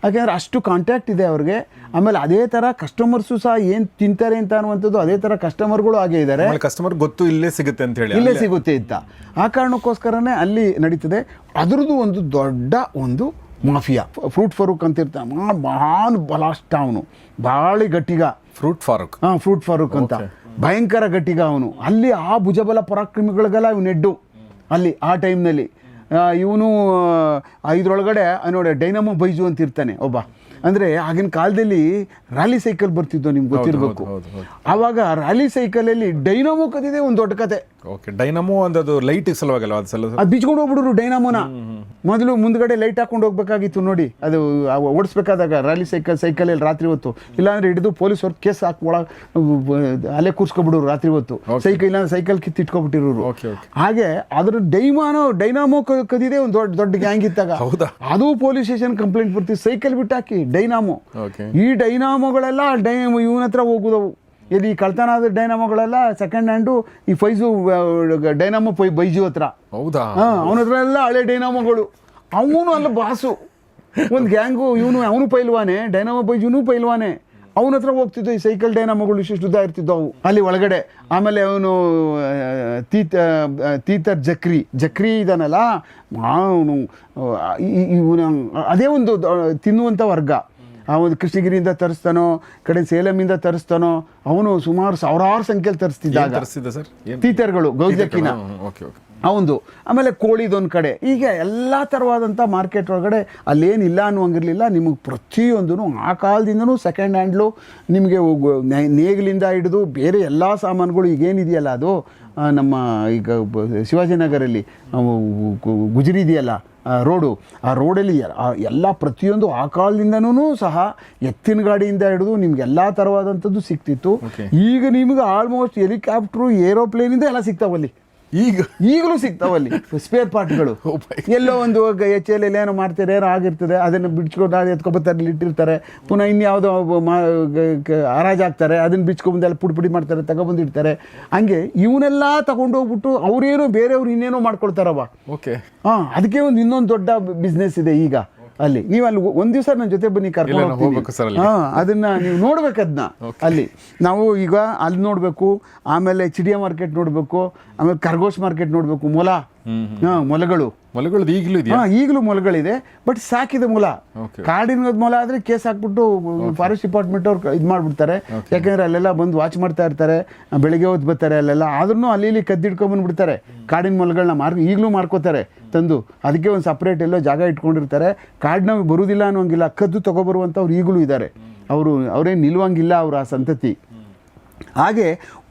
ಯಾಕೆಂದರೆ ಅಷ್ಟು ಕಾಂಟ್ಯಾಕ್ಟ್ ಇದೆ ಅವ್ರಿಗೆ. ಆಮೇಲೆ ಅದೇ ಥರ ಕಸ್ಟಮರ್ಸು ಸಹ ಏನು ತಿಂತಾರೆ ಅಂತ ಅನ್ನುವಂಥದ್ದು ಅದೇ ಥರ ಕಸ್ಟಮರ್ಗಳು ಆಗೇ ಇದ್ದಾರೆ. ಕಸ್ಟಮರ್ ಗೊತ್ತು ಇಲ್ಲೇ ಸಿಗುತ್ತೆ ಅಂತ ಹೇಳಿ, ಇಲ್ಲೇ ಸಿಗುತ್ತೆ ಅಂತ. ಆ ಕಾರಣಕ್ಕೋಸ್ಕರನೇ ಅಲ್ಲಿ ನಡೀತದೆ. ಅದ್ರದ್ದು ಒಂದು ದೊಡ್ಡ ಒಂದು ಮಾಫಿಯಾ. ಫ್ರೂಟ್ ಫಾರೂಕ್ ಅಂತ ಇರ್ತಾನೆ, ಮಹಾನ್ ಬಲಾಷ್ಟ ಅವನು, ಭಾಳ ಗಟ್ಟಿಗ. ಫ್ರೂಟ್ ಫಾರೂಕ್ ಅಂತ ಭಯಂಕರ ಗಟ್ಟಿಗ ಅವನು. ಅಲ್ಲಿ ಆ ಭುಜಬಲ ಪರಾಕ್ರಮಿಗಳಿಗೆಲ್ಲ ಇವನು ಎಡ್ಡು ಅಲ್ಲಿ ಆ ಟೈಮ್ನಲ್ಲಿ. ಇವನು ಇದರೊಳಗಡೆ ನೋಡಿ ಡೈನಮೋ ಬೈಜು ಅಂತ ಇರ್ತಾನೆ ಒಬ್ಬ. ಅಂದರೆ ಆಗಿನ ಕಾಲದಲ್ಲಿ ರ್ಯಾಲಿ ಸೈಕಲ್ ಬರ್ತಿದ್ದೋ ನಿಮ್ಗೆ ಗೊತ್ತಿರಬೇಕು. ಆವಾಗ ರ್ಯಾಲಿ ಸೈಕಲಲ್ಲಿ ಡೈನಾಮೋ ಕದಿದೆ ಒಂದು ದೊಡ್ಡ ಕತೆ. ಓಕೆ, ಡೈನಮೋ ಅಂದದು ಲೈಟ್ ಸಲುವಾಗಲ್ಲ ಅದು ಸಲ ಅದು ಬಿಚ್ಕೊಂಡು ಹೋಗ್ಬಿಡ್ರು ಡೈನಾಮೋನ. ಮೊದಲು ಮುಂದ್ಗಡೆ ಲೈಟ್ ಹಾಕೊಂಡು ಹೋಗ್ಬೇಕಾಗಿತ್ತು ನೋಡಿ, ಅದು ಓಡಿಸ್ಬೇಕಾದಾಗ ರ್ಯಾಲಿ ಸೈಕಲಲ್ಲಿ ರಾತ್ರಿ ಹೊತ್ತು, ಇಲ್ಲಾಂದ್ರೆ ಹಿಡಿದು ಪೊಲೀಸವ್ರು ಕೇಸ್ ಅಲ್ಲೇ ಕೂರ್ಸ್ಕೊಬಿಡೋರು ರಾತ್ರಿ ಹೊತ್ತು. ಸೈಕಲ್ ಕಿತ್ತಿಟ್ಕೊಬಿಟ್ಟಿರೋರು. ಹಾಗೆ ಅದ್ರ ಡೈನಾಮೋ ಕದಿದೆ ಒಂದು ದೊಡ್ಡ ಗ್ಯಾಂಗ್ ಇತ್ತಾಗ. ಅದು ಪೊಲೀಸ್ ಸ್ಟೇಷನ್ ಕಂಪ್ಲೇಂಟ್ ಬರ್ತೀವಿ, ಸೈಕಲ್ ಬಿಟ್ಟಾಕಿ ಡೈನಾಮೋ. ಈ ಡೈನಾಮೋಗಳೆಲ್ಲ ಇವನ ಹತ್ರ ಹೋಗುದವು. ಇಲ್ಲಿ ಕಳ್ತನ ಆದ ಡೈನಾಮೋಗಳೆಲ್ಲ ಸೆಕೆಂಡ್ ಹ್ಯಾಂಡು ಈ ಫೈಜು ಡೈನಾಮೋ ಬೈಜು ಹತ್ರ. ಹೌದಾ? ಅವನ ಹತ್ರ ಎಲ್ಲ ಹಳೆ ಡೈನಾಮೋಗಳು. ಅವನು ಅಲ್ಲ ಬಾಸು, ಒಂದು ಗ್ಯಾಂಗು. ಅವನು ಪೈಲ್ವಾನೆ, ಡೈನಾಮೋ ಬೈಜುನು ಪೈಲ್ವಾನೆ. ಅವನ ಹತ್ರ ಹೋಗ್ತಿದ್ದು ಈ ಸೈಕಲ್ ಡೈನಾಮೋಗಳು ಇಷ್ಟು ಉದ್ದ ಇರ್ತಿದ್ದವು ಅಲ್ಲಿ ಒಳಗಡೆ. ಆಮೇಲೆ ಅವನು ತೀತರ್ ಜಕ್ರಿ ಇದಾನಲ್ಲ, ಅವನು ಅದೇ ಒಂದು ತಿನ್ನುವಂಥ ವರ್ಗ. ಅವನು ಕೃಷ್ಣಗಿರಿಯಿಂದ ತರಿಸ್ತಾನೋ, ಕಡೆ ಸೇಲಮಿಂದ ತರಿಸ್ತಾನೋ, ಅವನು ಸುಮಾರು ಸಾವಿರಾರು ಸಂಖ್ಯೆಯಲ್ಲಿ ತರಿಸ್ತಿದ್ದಾಗ ತೀತರ್ಗಳು ಗೌಜಕ್ಕಿನ ಅವನು. ಆಮೇಲೆ ಕೋಳಿದೊಂದು ಕಡೆ. ಈಗ ಎಲ್ಲ ಥರವಾದಂಥ ಮಾರ್ಕೆಟ್ ಒಳಗಡೆ ಅಲ್ಲೇನಿಲ್ಲ ಅನ್ನುವಂಗಿರಲಿಲ್ಲ. ನಿಮಗೆ ಪ್ರತಿಯೊಂದೂ ಆ ಕಾಲದಿಂದನೂ ಸೆಕೆಂಡ್ ಹ್ಯಾಂಡ್ಲು ನಿಮಗೆ ನೇಗಿಲಿಂದ ಹಿಡಿದು ಬೇರೆ ಎಲ್ಲ ಸಾಮಾನುಗಳು ಈಗೇನಿದೆಯಲ್ಲ ಅದು ನಮ್ಮ ಈಗ ಶಿವಾಜಿನಗರಲ್ಲಿ ಗುಜರಿ ಇದೆಯಲ್ಲ ರೋಡು, ಆ ರೋಡಲ್ಲಿ ಎಲ್ಲ ಪ್ರತಿಯೊಂದು ಆ ಕಾಲದಿಂದನೂ ಸಹ ಎತ್ತಿನ ಗಾಡಿಯಿಂದ ಹಿಡಿದು ನಿಮ್ಗೆ ಎಲ್ಲ ಥರವಾದಂಥದ್ದು ಸಿಕ್ತಿತ್ತು. ಈಗ ನಿಮ್ಗೆ ಆಲ್ಮೋಸ್ಟ್ ಹೆಲಿಕಾಪ್ಟ್ರು ಏರೋಪ್ಲೇನಿಂದ ಎಲ್ಲ ಸಿಗ್ತಾವಲ್ಲಿ. ಈಗಲೂ ಸಿಗ್ತಾವಲ್ಲಿ ಸ್ಪೇರ್ ಪಾರ್ಟ್ಗಳು. ಎಲ್ಲೋ ಒಂದು HL ಏನೋ ಮಾಡ್ತಾರೆ, ಏನೋ ಆಗಿರ್ತದೆ, ಅದನ್ನು ಬಿಡ್ಸ್ಕೊಂಡು ಅದು ಎತ್ಕೊಬತ್ತಾರೆ, ಇಟ್ಟಿರ್ತಾರೆ. ಪುನಃ ಇನ್ಯಾವುದೋ ಹರಾಜಾಗ್ತಾರೆ, ಅದನ್ನು ಬಿಚ್ಕೊಂಬಂದೆಲ್ಲ ಪುಡಿ ಮಾಡ್ತಾರೆ, ತಗೊಬಂದಿಡ್ತಾರೆ. ಹಂಗೆ ಇವನ್ನೆಲ್ಲ ತಗೊಂಡೋಗ್ಬಿಟ್ಟು ಅವರೇನೋ ಬೇರೆಯವ್ರು ಇನ್ನೇನೋ ಮಾಡ್ಕೊಳ್ತಾರವ. ಅದಕ್ಕೆ ಒಂದು ಇನ್ನೊಂದು ದೊಡ್ಡ ಬಿಸ್ನೆಸ್ ಇದೆ ಈಗ ಅಲ್ಲಿ. ನೀವು ಅಲ್ಲಿ ಒಂದು ದಿವಸ ನನ್ನ ಜೊತೆ ಬನ್ನಿ, ಕರ್ಕೊಂಡು ಹೋಗ್ತೀನಿ. ಅದನ್ನ ನೀವು ನೋಡ್ಬೇಕು. ಅದನ್ನ ಅಲ್ಲಿ ನಾವು ಈಗ ಅಲ್ಲಿ ನೋಡಬೇಕು, ಆಮೇಲೆ ಚಿಡಿಯಾ ಮಾರ್ಕೆಟ್ ನೋಡಬೇಕು, ಆಮೇಲೆ ಖರ್ಗೋಶ್ ಮಾರ್ಕೆಟ್ ನೋಡಬೇಕು. ಮೊಲಗಳು ಈಗಲೂ ಮೊಲಗಳಿದೆ, ಬಟ್ ಸಾಕಿದ ಮೊಲ. ಕಾಡಿನ ಮೊಲ ಆದರೆ ಕೇಸ್ ಹಾಕ್ಬಿಟ್ಟು ಫಾರೆಸ್ಟ್ ಡಿಪಾರ್ಟ್ಮೆಂಟ್ ಅವ್ರು ಇದು ಮಾಡಿಬಿಡ್ತಾರೆ. ಯಾಕೆಂದರೆ ಅಲ್ಲೆಲ್ಲ ಬಂದು ವಾಚ್ ಮಾಡ್ತಾ ಇರ್ತಾರೆ, ಬೆಳಗ್ಗೆ ಹೊತ್ತು ಬರ್ತಾರೆ ಅಲ್ಲೆಲ್ಲ. ಆದ್ರೂ ಅಲ್ಲಿ ಕದ್ದಿಡ್ಕೊಂಬಂದ್ಬಿಡ್ತಾರೆ ಕಾಡಿನ ಮೊಲಗಳನ್ನ. ಈಗಲೂ ಮಾರ್ಕೋತಾರೆ ತಂದು, ಅದಕ್ಕೆ ಒಂದು ಸಪ್ರೇಟ್ ಎಲ್ಲೋ ಜಾಗ ಇಟ್ಕೊಂಡಿರ್ತಾರೆ. ಕಾಡಿನ ಬರುವುದಿಲ್ಲ ಅನ್ನೋಂಗಿಲ್ಲ, ಕದ್ದು ತೊಗೊಬರುವಂಥವ್ರು ಈಗಲೂ ಇದ್ದಾರೆ. ಅವರೇನು ನಿಲ್ಲುವಂಗಿಲ್ಲ ಅವ್ರ ಆ ಸಂತತಿ. ಹಾಗೆ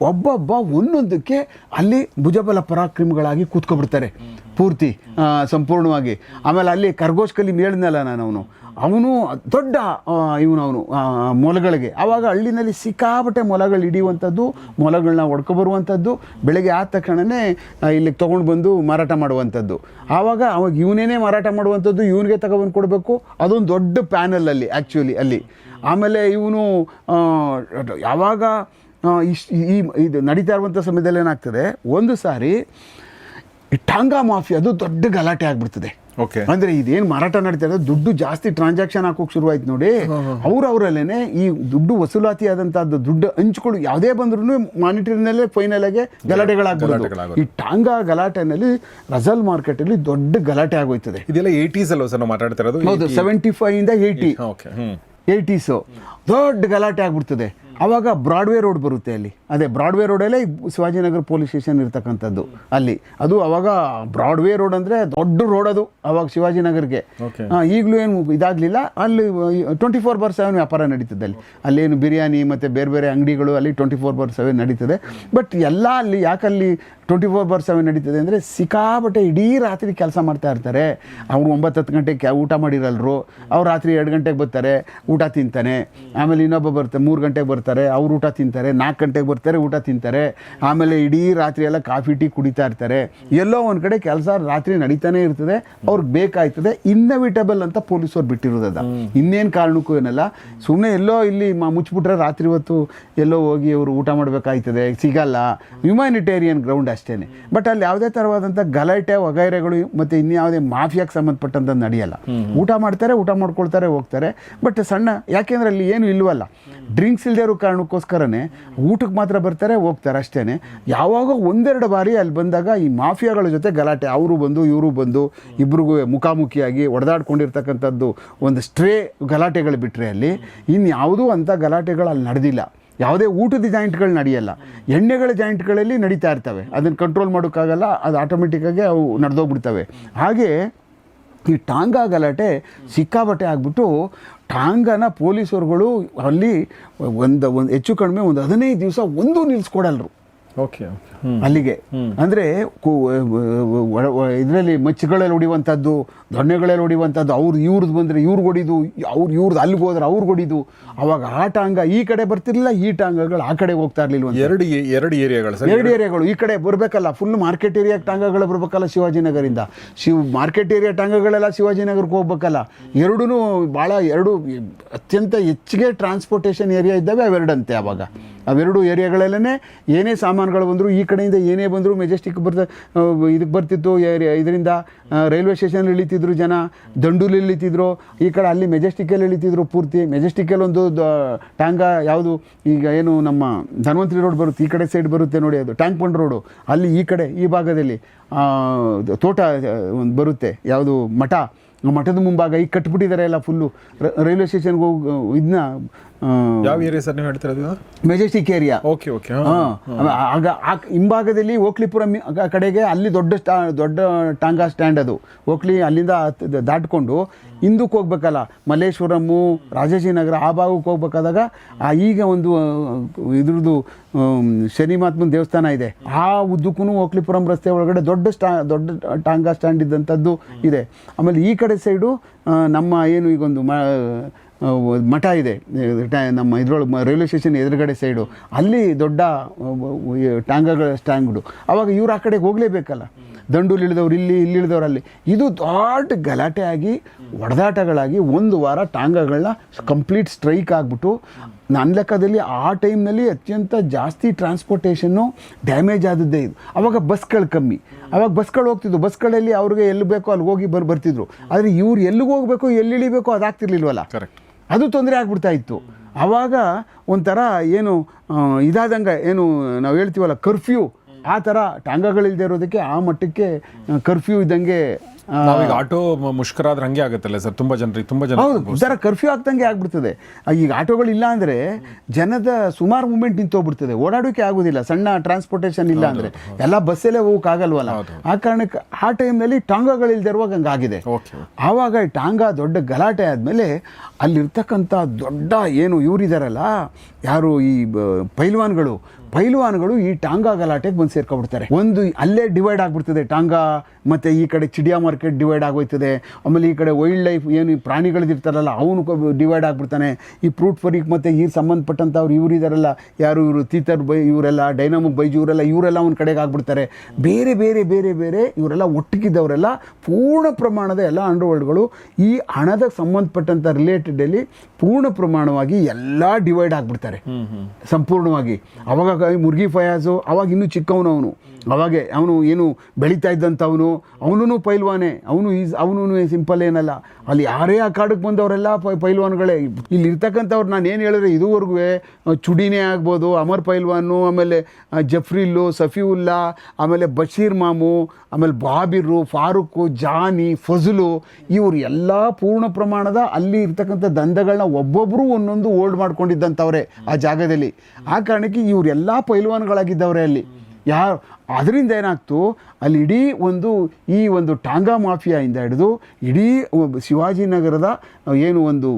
ಒಬ್ಬೊಬ್ಬ ಒಂದೊಂದಕ್ಕೆ ಅಲ್ಲಿ ಭುಜಬಲ ಪರಾಕ್ರಮಿಗಳಾಗಿ ಕೂತ್ಕೊಬಿಡ್ತಾರೆ ಪೂರ್ತಿ ಸಂಪೂರ್ಣವಾಗಿ. ಆಮೇಲೆ ಅಲ್ಲಿ ಖರ್ಗೋಶ್ಕಲ್ಲಿ ಹೇಳಿದ್ನಲ್ಲ ನಾನು, ಅವನು ದೊಡ್ಡ ಅವನು ಮೊಲಗಳಿಗೆ. ಆವಾಗ ಹಳ್ಳಿನಲ್ಲಿ ಸಿಕ್ಕಾಪಟ್ಟೆ ಮೊಲಗಳು ಹಿಡಿಯುವಂಥದ್ದು, ಮೊಲಗಳನ್ನ ಹೊಡ್ಕೊಬರುವಂಥದ್ದು, ಬೆಳಗ್ಗೆ ಆದ ತಕ್ಷಣವೇ ಇಲ್ಲಿಗೆ ತೊಗೊಂಡು ಬಂದು ಮಾರಾಟ ಮಾಡುವಂಥದ್ದು. ಆವಾಗ ಇವನೇನೇ ಮಾರಾಟ ಮಾಡುವಂಥದ್ದು, ಇವನಿಗೆ ತಗೊಬಂದು ಕೊಡಬೇಕು. ಅದೊಂದು ದೊಡ್ಡ ಪ್ಯಾನಲಲ್ಲಿ ಆ್ಯಕ್ಚುಲಿ ಅಲ್ಲಿ. ಆಮೇಲೆ ಇವನು ಯಾವಾಗ ಇದು ನಡೀತಾ ಇರುವಂಥ ಸಮಯದಲ್ಲಿ ಏನಾಗ್ತದೆ, ಒಂದು ಸಾರಿ ಈ ಟಾಂಗಾ ಮಾಫಿಯಾದು ದೊಡ್ಡ ಗಲಾಟೆ ಆಗ್ಬಿಡ್ತದೆ. ಅಂದ್ರೆ ಇದೇನು ಮಾರಾಟ ನಡೀತಾ ಇದೆ, ದುಡ್ಡು ಜಾಸ್ತಿ ಟ್ರಾನ್ಸಾಕ್ಷನ್ ಹಾಕೋಕೆ ಶುರುವಾಯ್ತು ನೋಡಿ. ಅವರವರಲ್ಲೇನೆ ಈ ದುಡ್ಡು ವಸೂಲಾತಿ ಆದಂತಹದ್ದು, ದುಡ್ಡು ಹಂಚ್ಕೊಳ್ಳು ಯಾವುದೇ ಬಂದ್ರೂ ಮಾನಿಟರಿನಲ್ಲೇ ಫೈನಲ್ ಆಗಿ ಗಲಾಟೆಗಳಾಗ್ಬಿಡೋದು. ಈ ಟಾಂಗಾ ಗಲಾಟೆನಲ್ಲಿ ರಜಲ್ ಮಾರ್ಕೆಟ್ ಅಲ್ಲಿ ದೊಡ್ಡ ಗಲಾಟೆ ಆಗೋಯ್ತದೆ. ಇದೆಲ್ಲ 80s ಅಲ್ವಾ ಸರ್ ನಾವು ಮಾತಾಡ್ತಾ ಇರೋದು? ಹೌದು, 75 ಇಂದ 80s ದೊಡ್ಡ ಗಲಾಟೆ ಆಗ್ಬಿಡ್ತದೆ. ಆವಾಗ ಬ್ರಾಡ್ವೇ ರೋಡ್ ಬರುತ್ತೆ ಅಲ್ಲಿ. ಅದೇ ಬ್ರಾಡ್ವೇ ರೋಡಲ್ಲೇ ಶಿವಾಜಿನಗರ ಪೊಲೀಸ್ ಸ್ಟೇಷನ್ ಇರ್ತಕ್ಕಂಥದ್ದು ಅಲ್ಲಿ. ಅದು ಅವಾಗ ಬ್ರಾಡ್ವೇ ರೋಡ್ ಅಂದರೆ ದೊಡ್ಡ ರೋಡ್ ಅದು ಅವಾಗ ಶಿವಾಜಿನಗರ್ಗೆ. ಈಗಲೂ ಏನು ಇದಾಗಲಿಲ್ಲ. ಅಲ್ಲಿ 24/7 ವ್ಯಾಪಾರ ನಡೀತದೆ ಅಲ್ಲಿ. ಅಲ್ಲೇನು ಬಿರಿಯಾನಿ ಮತ್ತು ಬೇರೆ ಬೇರೆ ಅಂಗಡಿಗಳು ಅಲ್ಲಿ 24/7 ನಡೀತದೆ. ಬಟ್ ಎಲ್ಲ ಅಲ್ಲಿ ಯಾಕಲ್ಲಿ 24/7 ನಡೀತದೆ ಅಂದರೆ ಸಿಕ್ಕಾಪಟ್ಟೆ ಇಡೀ ರಾತ್ರಿ ಕೆಲಸ ಮಾಡ್ತಾ ಇರ್ತಾರೆ. ಅವರು 9-10 ಗಂಟೆಗೆ ಊಟ ಮಾಡಿರಲ್ರು. ಅವ್ರು ರಾತ್ರಿ 2 ಗಂಟೆಗೆ ಬರ್ತಾರೆ, ಊಟ ತಿಂತಾನೆ. ಆಮೇಲೆ ಇನ್ನೊಬ್ಬ ಬರ್ತಾರೆ, 3 ಗಂಟೆಗೆ ಬರ್ತಾರೆ, ಅವ್ರು ಊಟ ತಿಂತಾರೆ. 4 ಗಂಟೆಗೆ ಬರ್ತಾರೆ, ಊಟ ತಿಂತಾರೆ. ಆಮೇಲೆ ಇಡೀ ರಾತ್ರಿ ಎಲ್ಲ ಕಾಫಿ ಟೀ ಕುಡಿತಾ ಇರ್ತಾರೆ. ಎಲ್ಲೋ ಒಂದು ಕಡೆ ಕೆಲಸ ರಾತ್ರಿ ನಡೀತಾನೆ ಇರ್ತದೆ. ಅವ್ರಿಗೆ ಬೇಕಾಯ್ತದೆ. ಇನ್ನವಿಟಬಲ್ ಅಂತ ಪೊಲೀಸವ್ರು ಬಿಟ್ಟಿರೋದದ, ಇನ್ನೇನು ಕಾರಣಕ್ಕೂ ಏನಲ್ಲ. ಸುಮ್ಮನೆ ಎಲ್ಲೋ ಇಲ್ಲಿ ಮುಚ್ಚಿಬಿಟ್ರೆ ರಾತ್ರಿ ಹೊತ್ತು ಎಲ್ಲೋ ಹೋಗಿ ಅವರು ಊಟ ಮಾಡಬೇಕಾಯ್ತದೆ, ಸಿಗಲ್ಲ. ಹ್ಯುಮ್ಯಾನಿಟೇರಿಯನ್ ಗ್ರೌಂಡ್ ಅಷ್ಟೇ. ಬಟ್ ಅಲ್ಲಿ ಯಾವುದೇ ಥರವಾದಂಥ ಗಲಾಟೆ ವಗೈರೆಗಳು ಮತ್ತು ಇನ್ಯಾವುದೇ ಮಾಫಿಯಾಗೆ ಸಂಬಂಧಪಟ್ಟಂಥದ್ದು ನಡೆಯಲ್ಲ. ಊಟ ಮಾಡ್ತಾರೆ, ಊಟ ಮಾಡ್ಕೊಳ್ತಾರೆ, ಹೋಗ್ತಾರೆ. ಬಟ್ ಸಣ್ಣ, ಯಾಕೆಂದ್ರೆ ಅಲ್ಲಿ ಏನು ಇಲ್ವಲ್ಲ, ಡ್ರಿಂಕ್ಸ್ ಇಲ್ಲದೆ ಇರೋ ಕಾರಣಕ್ಕೋಸ್ಕರನೇ ಊಟಕ್ಕೆ ಮಾತ್ರ ಬರ್ತಾರೆ, ಹೋಗ್ತಾರೆ ಅಷ್ಟೇ. ಯಾವಾಗ 1-2 ಬಾರಿ ಅಲ್ಲಿ ಬಂದಾಗ ಈ ಮಾಫಿಯಾಗಳ ಜೊತೆ ಗಲಾಟೆ, ಅವರು ಬಂದು ಇವರು ಬಂದು ಇಬ್ರಿಗೂ ಮುಖಾಮುಖಿಯಾಗಿ ಹೊಡೆದಾಡ್ಕೊಂಡಿರ್ತಕ್ಕಂಥದ್ದು ಒಂದು ಸ್ಟ್ರೇ ಗಲಾಟೆಗಳು ಬಿಟ್ಟರೆ ಅಲ್ಲಿ ಇನ್ಯಾವುದೂ ಅಂಥ ಗಲಾಟೆಗಳು ಅಲ್ಲಿ ನಡೆದಿಲ್ಲ. ಯಾವುದೇ ಊಟದ ಜಾಯಿಂಟ್ಗಳು ನಡೆಯಲ್ಲ, ಎಣ್ಣೆಗಳ ಜಾಯಿಂಟ್ಗಳಲ್ಲಿ ನಡೀತಾ ಇರ್ತವೆ. ಅದನ್ನು ಕಂಟ್ರೋಲ್ ಮಾಡೋಕ್ಕಾಗಲ್ಲ, ಅದು ಆಟೋಮೆಟಿಕ್ಕಾಗಿ ಅವು ನಡೆದೋಗ್ಬಿಡ್ತವೆ. ಹಾಗೆ ಈ ಟಾಂಗಾ ಗಲಾಟೆ ಸಿಕ್ಕಾಬಟ್ಟೆ ಆಗಿಬಿಟ್ಟು ಟಾಂಗನ ಪೊಲೀಸರುಗಳು ಅಲ್ಲಿ ಒಂದು ಹೆಚ್ಚು ಕಡಿಮೆ ಒಂದು 15 ದಿವಸ ಒಂದೂ ನಿಲ್ಲಿಸ್ಕೊಡಲ್ರು ಓಕೆ ಅಲ್ಲಿಗೆ. ಅಂದರೆ ಇದರಲ್ಲಿ ಮಚ್ಚುಗಳಲ್ಲಿ ಹೊಡಿಯುವಂಥದ್ದು, ದೊಣ್ಣೆಗಳಲ್ಲಿ ಹೊಡಿಯುವಂಥದ್ದು, ಇವ್ರದ್ದು ಬಂದರೆ ಇವ್ರಿಗೆ ಹೊಡಿದು, ಇವ್ರದ್ದು ಅಲ್ಲಿಗೆ ಹೋದ್ರೆ ಅವ್ರಿಗೆ ಹೊಡಿದು. ಅವಾಗ ಆ ಟಾಂಗ ಈ ಕಡೆ ಬರ್ತಿರ್ಲಿಲ್ಲ, ಈ ಟಾಂಗಗಳು ಆ ಕಡೆ ಹೋಗ್ತಾ ಇರಲಿಲ್ಲ. ಎರಡು ಏರಿಯಾಗಳು ಈ ಕಡೆ ಬರಬೇಕಲ್ಲ, ಫುಲ್ ಮಾರ್ಕೆಟ್ ಏರಿಯಾ ಟಾಂಗಗಳು ಬರಬೇಕಲ್ಲ ಶಿವಾಜಿನಗರಿಂದ. ಮಾರ್ಕೆಟ್ ಏರಿಯಾ ಟಾಂಗಗಳೆಲ್ಲ ಶಿವಾಜಿನಗರಕ್ಕೆ ಹೋಗ್ಬೇಕಲ್ಲ. ಎರಡು ಅತ್ಯಂತ ಹೆಚ್ಚಿಗೆ ಟ್ರಾನ್ಸ್ಪೋರ್ಟೇಷನ್ ಏರಿಯಾ ಇದ್ದಾವೆ ಅವೆರಡಂತೆ. ಅವಾಗ ಅವೆರಡು ಏರಿಯಾಗಳಲ್ಲೇ ಏನೇ ಸಾಮಾನುಗಳು ಬಂದರೂ, ಈ ಕಡೆಯಿಂದ ಏನೇ ಬಂದರೂ ಮೆಜೆಸ್ಟಿಕ್ ಇದಕ್ಕೆ ಬರ್ತಿತ್ತು. ಇದರಿಂದ ರೈಲ್ವೆ ಸ್ಟೇಷನ್ ಇಳಿತಿದ್ರು ಜನ, ದಂಡೂಲಿ ಇಳಿತಿದ್ರು, ಈ ಕಡೆ ಅಲ್ಲಿ ಮೆಜೆಸ್ಟಿಕಲ್ಲಿ ಇಳಿತಿದ್ರು. ಪೂರ್ತಿ ಮೆಜೆಸ್ಟಿಕಲ್ಲಿ ಒಂದು ಟಾಂಗ ಯಾವುದು ಈಗ ಏನು ನಮ್ಮ ಧನ್ವಂತರಿ ರೋಡ್ ಬರುತ್ತೆ, ಈ ಕಡೆ ಸೈಡ್ ಬರುತ್ತೆ ನೋಡಿ, ಅದು ಟ್ಯಾಂಕ್ ಬಂಡ್ ರೋಡು. ಅಲ್ಲಿ ಈ ಕಡೆ ಈ ಭಾಗದಲ್ಲಿ ತೋಟ ಒಂದು ಬರುತ್ತೆ, ಯಾವುದು ಮಠದ ಮುಂಭಾಗ ಈಗ ಕಟ್ಬಿಟ್ಟಿದ್ದಾರೆ ಎಲ್ಲ ಫುಲ್ಲು. ರೈಲ್ವೆ ಸ್ಟೇಷನ್ಗೆ ಹೋಗಿ ಇದನ್ನ ಯಾವ ಏರಿಯಾ ಸರ್ ನೀವು ಹೇಳ್ತಿರೋದು? Majestic area. Okay okay. ಆಗ ಆ ಹಿಂಭಾಗದಲ್ಲಿ ಓಕ್ಲಿಪುರಂ ಕಡೆಗೆ ಅಲ್ಲಿ ದೊಡ್ಡ ಟಾಂಗಾ ಸ್ಟ್ಯಾಂಡ್ ಅದು. ಓಕ್ಲಿ ಅಲ್ಲಿಂದ ದಾಟ್ಕೊಂಡು ಹಿಂದಕ್ಕೆ ಹೋಗ್ಬೇಕಲ್ಲ, ಮಲ್ಲೇಶ್ವರಮ್ಮು, ರಾಜಾಜಿನಗರ ಆ ಭಾಗಕ್ಕೆ ಹೋಗ್ಬೇಕಾದಾಗ ಈಗ ಒಂದು ಇದ್ರದ್ದು ಶನಿ ಮಹಾತ್ಮನ ದೇವಸ್ಥಾನ ಇದೆ, ಆ ಉದ್ದಕ್ಕೂ ಓಕ್ಲಿಪುರಂ ರಸ್ತೆ ಒಳಗಡೆ ದೊಡ್ಡ ಟಾಂಗಾ ಸ್ಟ್ಯಾಂಡ್ ಇದ್ದಂಥದ್ದು ಇದೆ. ಆಮೇಲೆ ಈ ಕಡೆ ಸೈಡು ನಮ್ಮ ಏನು ಈಗೊಂದು ಮಠ ಇದೆ ನಮ್ಮ ಇದ್ರೊಳಗೆ ರೈಲ್ವೆ ಸ್ಟೇಷನ್ ಎದುರುಗಡೆ ಸೈಡು, ಅಲ್ಲಿ ದೊಡ್ಡ ಟಾಂಗಾಗಳ ಸ್ಟ್ಯಾಂಡು. ಆವಾಗ ಇವ್ರು ಆ ಕಡೆಗೆ ಹೋಗಲೇಬೇಕಲ್ಲ, ದಂಡೂಲಿ ಇಳಿದವ್ರು ಇಲ್ಲಿ ಇಳಿದವ್ರು ಅಲ್ಲಿ. ಇದು ದೊಡ್ಡ ಗಲಾಟೆ ಆಗಿ ಹೊಡೆದಾಟಗಳಾಗಿ 1 ವಾರ ಟಾಂಗಾಗಳನ್ನ ಕಂಪ್ಲೀಟ್ ಸ್ಟ್ರೈಕ್ ಆಗಿಬಿಟ್ಟು, ನನ್ನ ಲೆಕ್ಕದಲ್ಲಿ ಆ ಟೈಮ್ನಲ್ಲಿ ಅತ್ಯಂತ ಜಾಸ್ತಿ ಟ್ರಾನ್ಸ್ಪೋರ್ಟೇಷನ್ನು ಡ್ಯಾಮೇಜ್ ಆದದ್ದೇ ಇದು. ಆವಾಗ ಬಸ್ಗಳು ಕಮ್ಮಿ, ಆವಾಗ ಬಸ್ಗಳು ಹೋಗ್ತಿದ್ವು, ಬಸ್ಗಳಲ್ಲಿ ಅವ್ರಿಗೆ ಎಲ್ಲಿ ಬೇಕೋ ಅಲ್ಲಿ ಹೋಗಿ ಬರ್ತಿದ್ರು. ಆದರೆ ಇವ್ರು ಎಲ್ಲಿಗೆ ಹೋಗಬೇಕು ಎಲ್ಲಿ ಇಳಿಬೇಕು ಅದಾಗ್ತಿರ್ಲಿಲ್ವಲ್ಲ, ಅದು ತೊಂದರೆ ಆಗ್ಬಿಡ್ತಾ ಇತ್ತು. ಆವಾಗ ಒಂಥರ ಏನು ಇದಾದಂಗೆ, ಏನು ನಾವು ಹೇಳ್ತೀವಲ್ಲ ಕರ್ಫ್ಯೂ, ಆ ಥರ ಟಾಂಗಾಗಳಿಲ್ಲದೆ ಇರೋದಕ್ಕೆ ಆ ಮಟ್ಟಕ್ಕೆ ಕರ್ಫ್ಯೂ ಇದ್ದಂಗೆ. ನಾವೀಗ ಆಟೋ ಮುಷ್ಕರ ಆದ್ರೆ ಹಂಗೆ ಆಗುತ್ತಲ್ಲ ಸರ್, ತುಂಬ ಜನ ಹೌದು, ಒಂಥರ ಕರ್ಫ್ಯೂ ಆಗ್ದಂಗೆ ಆಗ್ಬಿಡ್ತದೆ. ಈಗ ಆಟೋಗಳಿಲ್ಲ ಅಂದರೆ ಜನದ ಸುಮಾರು ಮೂಮೆಂಟ್ ನಿಂತೋಗ್ಬಿಡ್ತದೆ, ಓಡಾಡೋಕೆ ಆಗೋದಿಲ್ಲ. ಸಣ್ಣ ಟ್ರಾನ್ಸ್ಪೋರ್ಟೇಷನ್ ಇಲ್ಲ ಅಂದರೆ ಎಲ್ಲ ಬಸ್ಸಲ್ಲೇ ಹೋಗೋಕ್ಕಾಗಲ್ವಲ್ಲ. ಆ ಕಾರಣಕ್ಕೆ ಆ ಟೈಮ್ನಲ್ಲಿ ಟಾಂಗಾಗಳಿಲ್ಲದೆ ಇರುವಾಗ ಹಂಗಾಗಿದೆ. ಆವಾಗ ಈ ಟಾಂಗಾ ದೊಡ್ಡ ಗಲಾಟೆ ಆದಮೇಲೆ ಅಲ್ಲಿರ್ತಕ್ಕಂಥ ದೊಡ್ಡ ಏನು ಇವರಿದಾರಲ್ಲ, ಯಾರು ಈ ಪೈಲ್ವಾನ್ಗಳು ಈ ಟಾಂಗಾ ಗಲಾಟೆಗೆ ಬಂದು ಸೇರ್ಕೊಬಿಡ್ತಾರೆ. ಒಂದು ಅಲ್ಲೇ ಡಿವೈಡ್ ಆಗಿಬಿಡ್ತದೆ ಟಾಂಗಾ, ಮತ್ತು ಈ ಕಡೆ ಚಿಡಿಯಾ ಮಾರ್ಕೆಟ್ ಡಿವೈಡ್ ಆಗೋಯ್ತದೆ. ಆಮೇಲೆ ಈ ಕಡೆ ವೈಲ್ಡ್ ಲೈಫ್ ಏನು ಪ್ರಾಣಿಗಳಿರ್ತಾರಲ್ಲ ಅವನು ಡಿವೈಡ್ ಆಗಿಬಿಡ್ತಾನೆ. ಈ ಫ್ರೂಟ್ ಫರೀಕ್ ಮತ್ತು ಈ ಸಂಬಂಧಪಟ್ಟಂಥವ್ರು ಇವರಿದಾರಲ್ಲ, ಯಾರು ಇವರು ತೀತರ್ ಇವರೆಲ್ಲ, ಡೈನಾಮಿಕ್ ಬೈಜು ಇವರೆಲ್ಲ ಒಂದು ಕಡೆಗೆ ಆಗ್ಬಿಡ್ತಾರೆ. ಬೇರೆ ಇವರೆಲ್ಲ ಒಟ್ಟಿಗಿದ್ದವರೆಲ್ಲ ಪೂರ್ಣ ಪ್ರಮಾಣದ ಎಲ್ಲ ಅಂಡರ್ವರ್ಲ್ಡ್ಗಳು ಈ ಹಣದ ಸಂಬಂಧಪಟ್ಟಂಥ ರಿಲೇಟೆಡಲ್ಲಿ ಪೂರ್ಣ ಪ್ರಮಾಣವಾಗಿ ಎಲ್ಲ ಡಿವೈಡ್ ಆಗಿಬಿಡ್ತಾರೆ ಸಂಪೂರ್ಣವಾಗಿ. ಅವಾಗ ಮುರ್ಗಿ ಫಯಾಜು ಅವಾಗ ಇನ್ನೂ ಚಿಕ್ಕವನು, ಅವನು ಏನು ಬೆಳೀತಾ ಇದ್ದಂಥವನು, ಅವನು ಪೈಲ್ವಾನೆ, ಅವನು ಸಿಂಪಲ್ ಏನಲ್ಲ. ಅಲ್ಲಿ ಯಾರೇ ಆ ಕಾಡಕ್ಕೆ ಬಂದವರೆಲ್ಲ ಪೈಲ್ವಾನ್ಗಳೇ. ಇಲ್ಲಿ ಇರ್ತಕ್ಕಂಥವ್ರು ನಾನು ಏನು ಹೇಳಿದ್ರೆ ಇದುವರೆಗೂ ಚುಡಿನೇ ಆಗ್ಬೋದು, ಅಮರ್ ಪೈಲ್ವಾನು, ಆಮೇಲೆ ಜಫ್ರಿಲ್ಲು, ಸಫಿವುಲ್ಲಾ, ಆಮೇಲೆ ಬಶೀರ್ ಮಾಮು, ಆಮೇಲೆ ಬಾಬಿರು, ಫಾರೂಕು, ಜಾನಿ, ಫಜಲು, ಇವರು ಎಲ್ಲ ಪೂರ್ಣ ಪ್ರಮಾಣದ ಅಲ್ಲಿ ಇರ್ತಕ್ಕಂಥ ದಂಧಗಳನ್ನ ಒಬ್ಬೊಬ್ಬರು ಒಂದೊಂದು ಹೋಲ್ಡ್ ಮಾಡ್ಕೊಂಡಿದ್ದಂಥವ್ರೆ ಆ ಜಾಗದಲ್ಲಿ. ಆ ಕಾರಣಕ್ಕೆ ಇವರೆಲ್ಲ ಪೈಲ್ವಾನ್ಗಳಾಗಿದ್ದವ್ರೆ ಅಲ್ಲಿ. ಅದರಿಂದ ಏನಾಗ್ತು, ಅಲ್ಲಿ ಇಡೀ ಈ ಒಂದು ಟಾಂಗಾ ಮಾಫಿಯಾಯಿಂದ ಹಿಡಿದು ಇಡೀ ಶಿವಾಜಿನಗರದ ಏನು ಒಂದು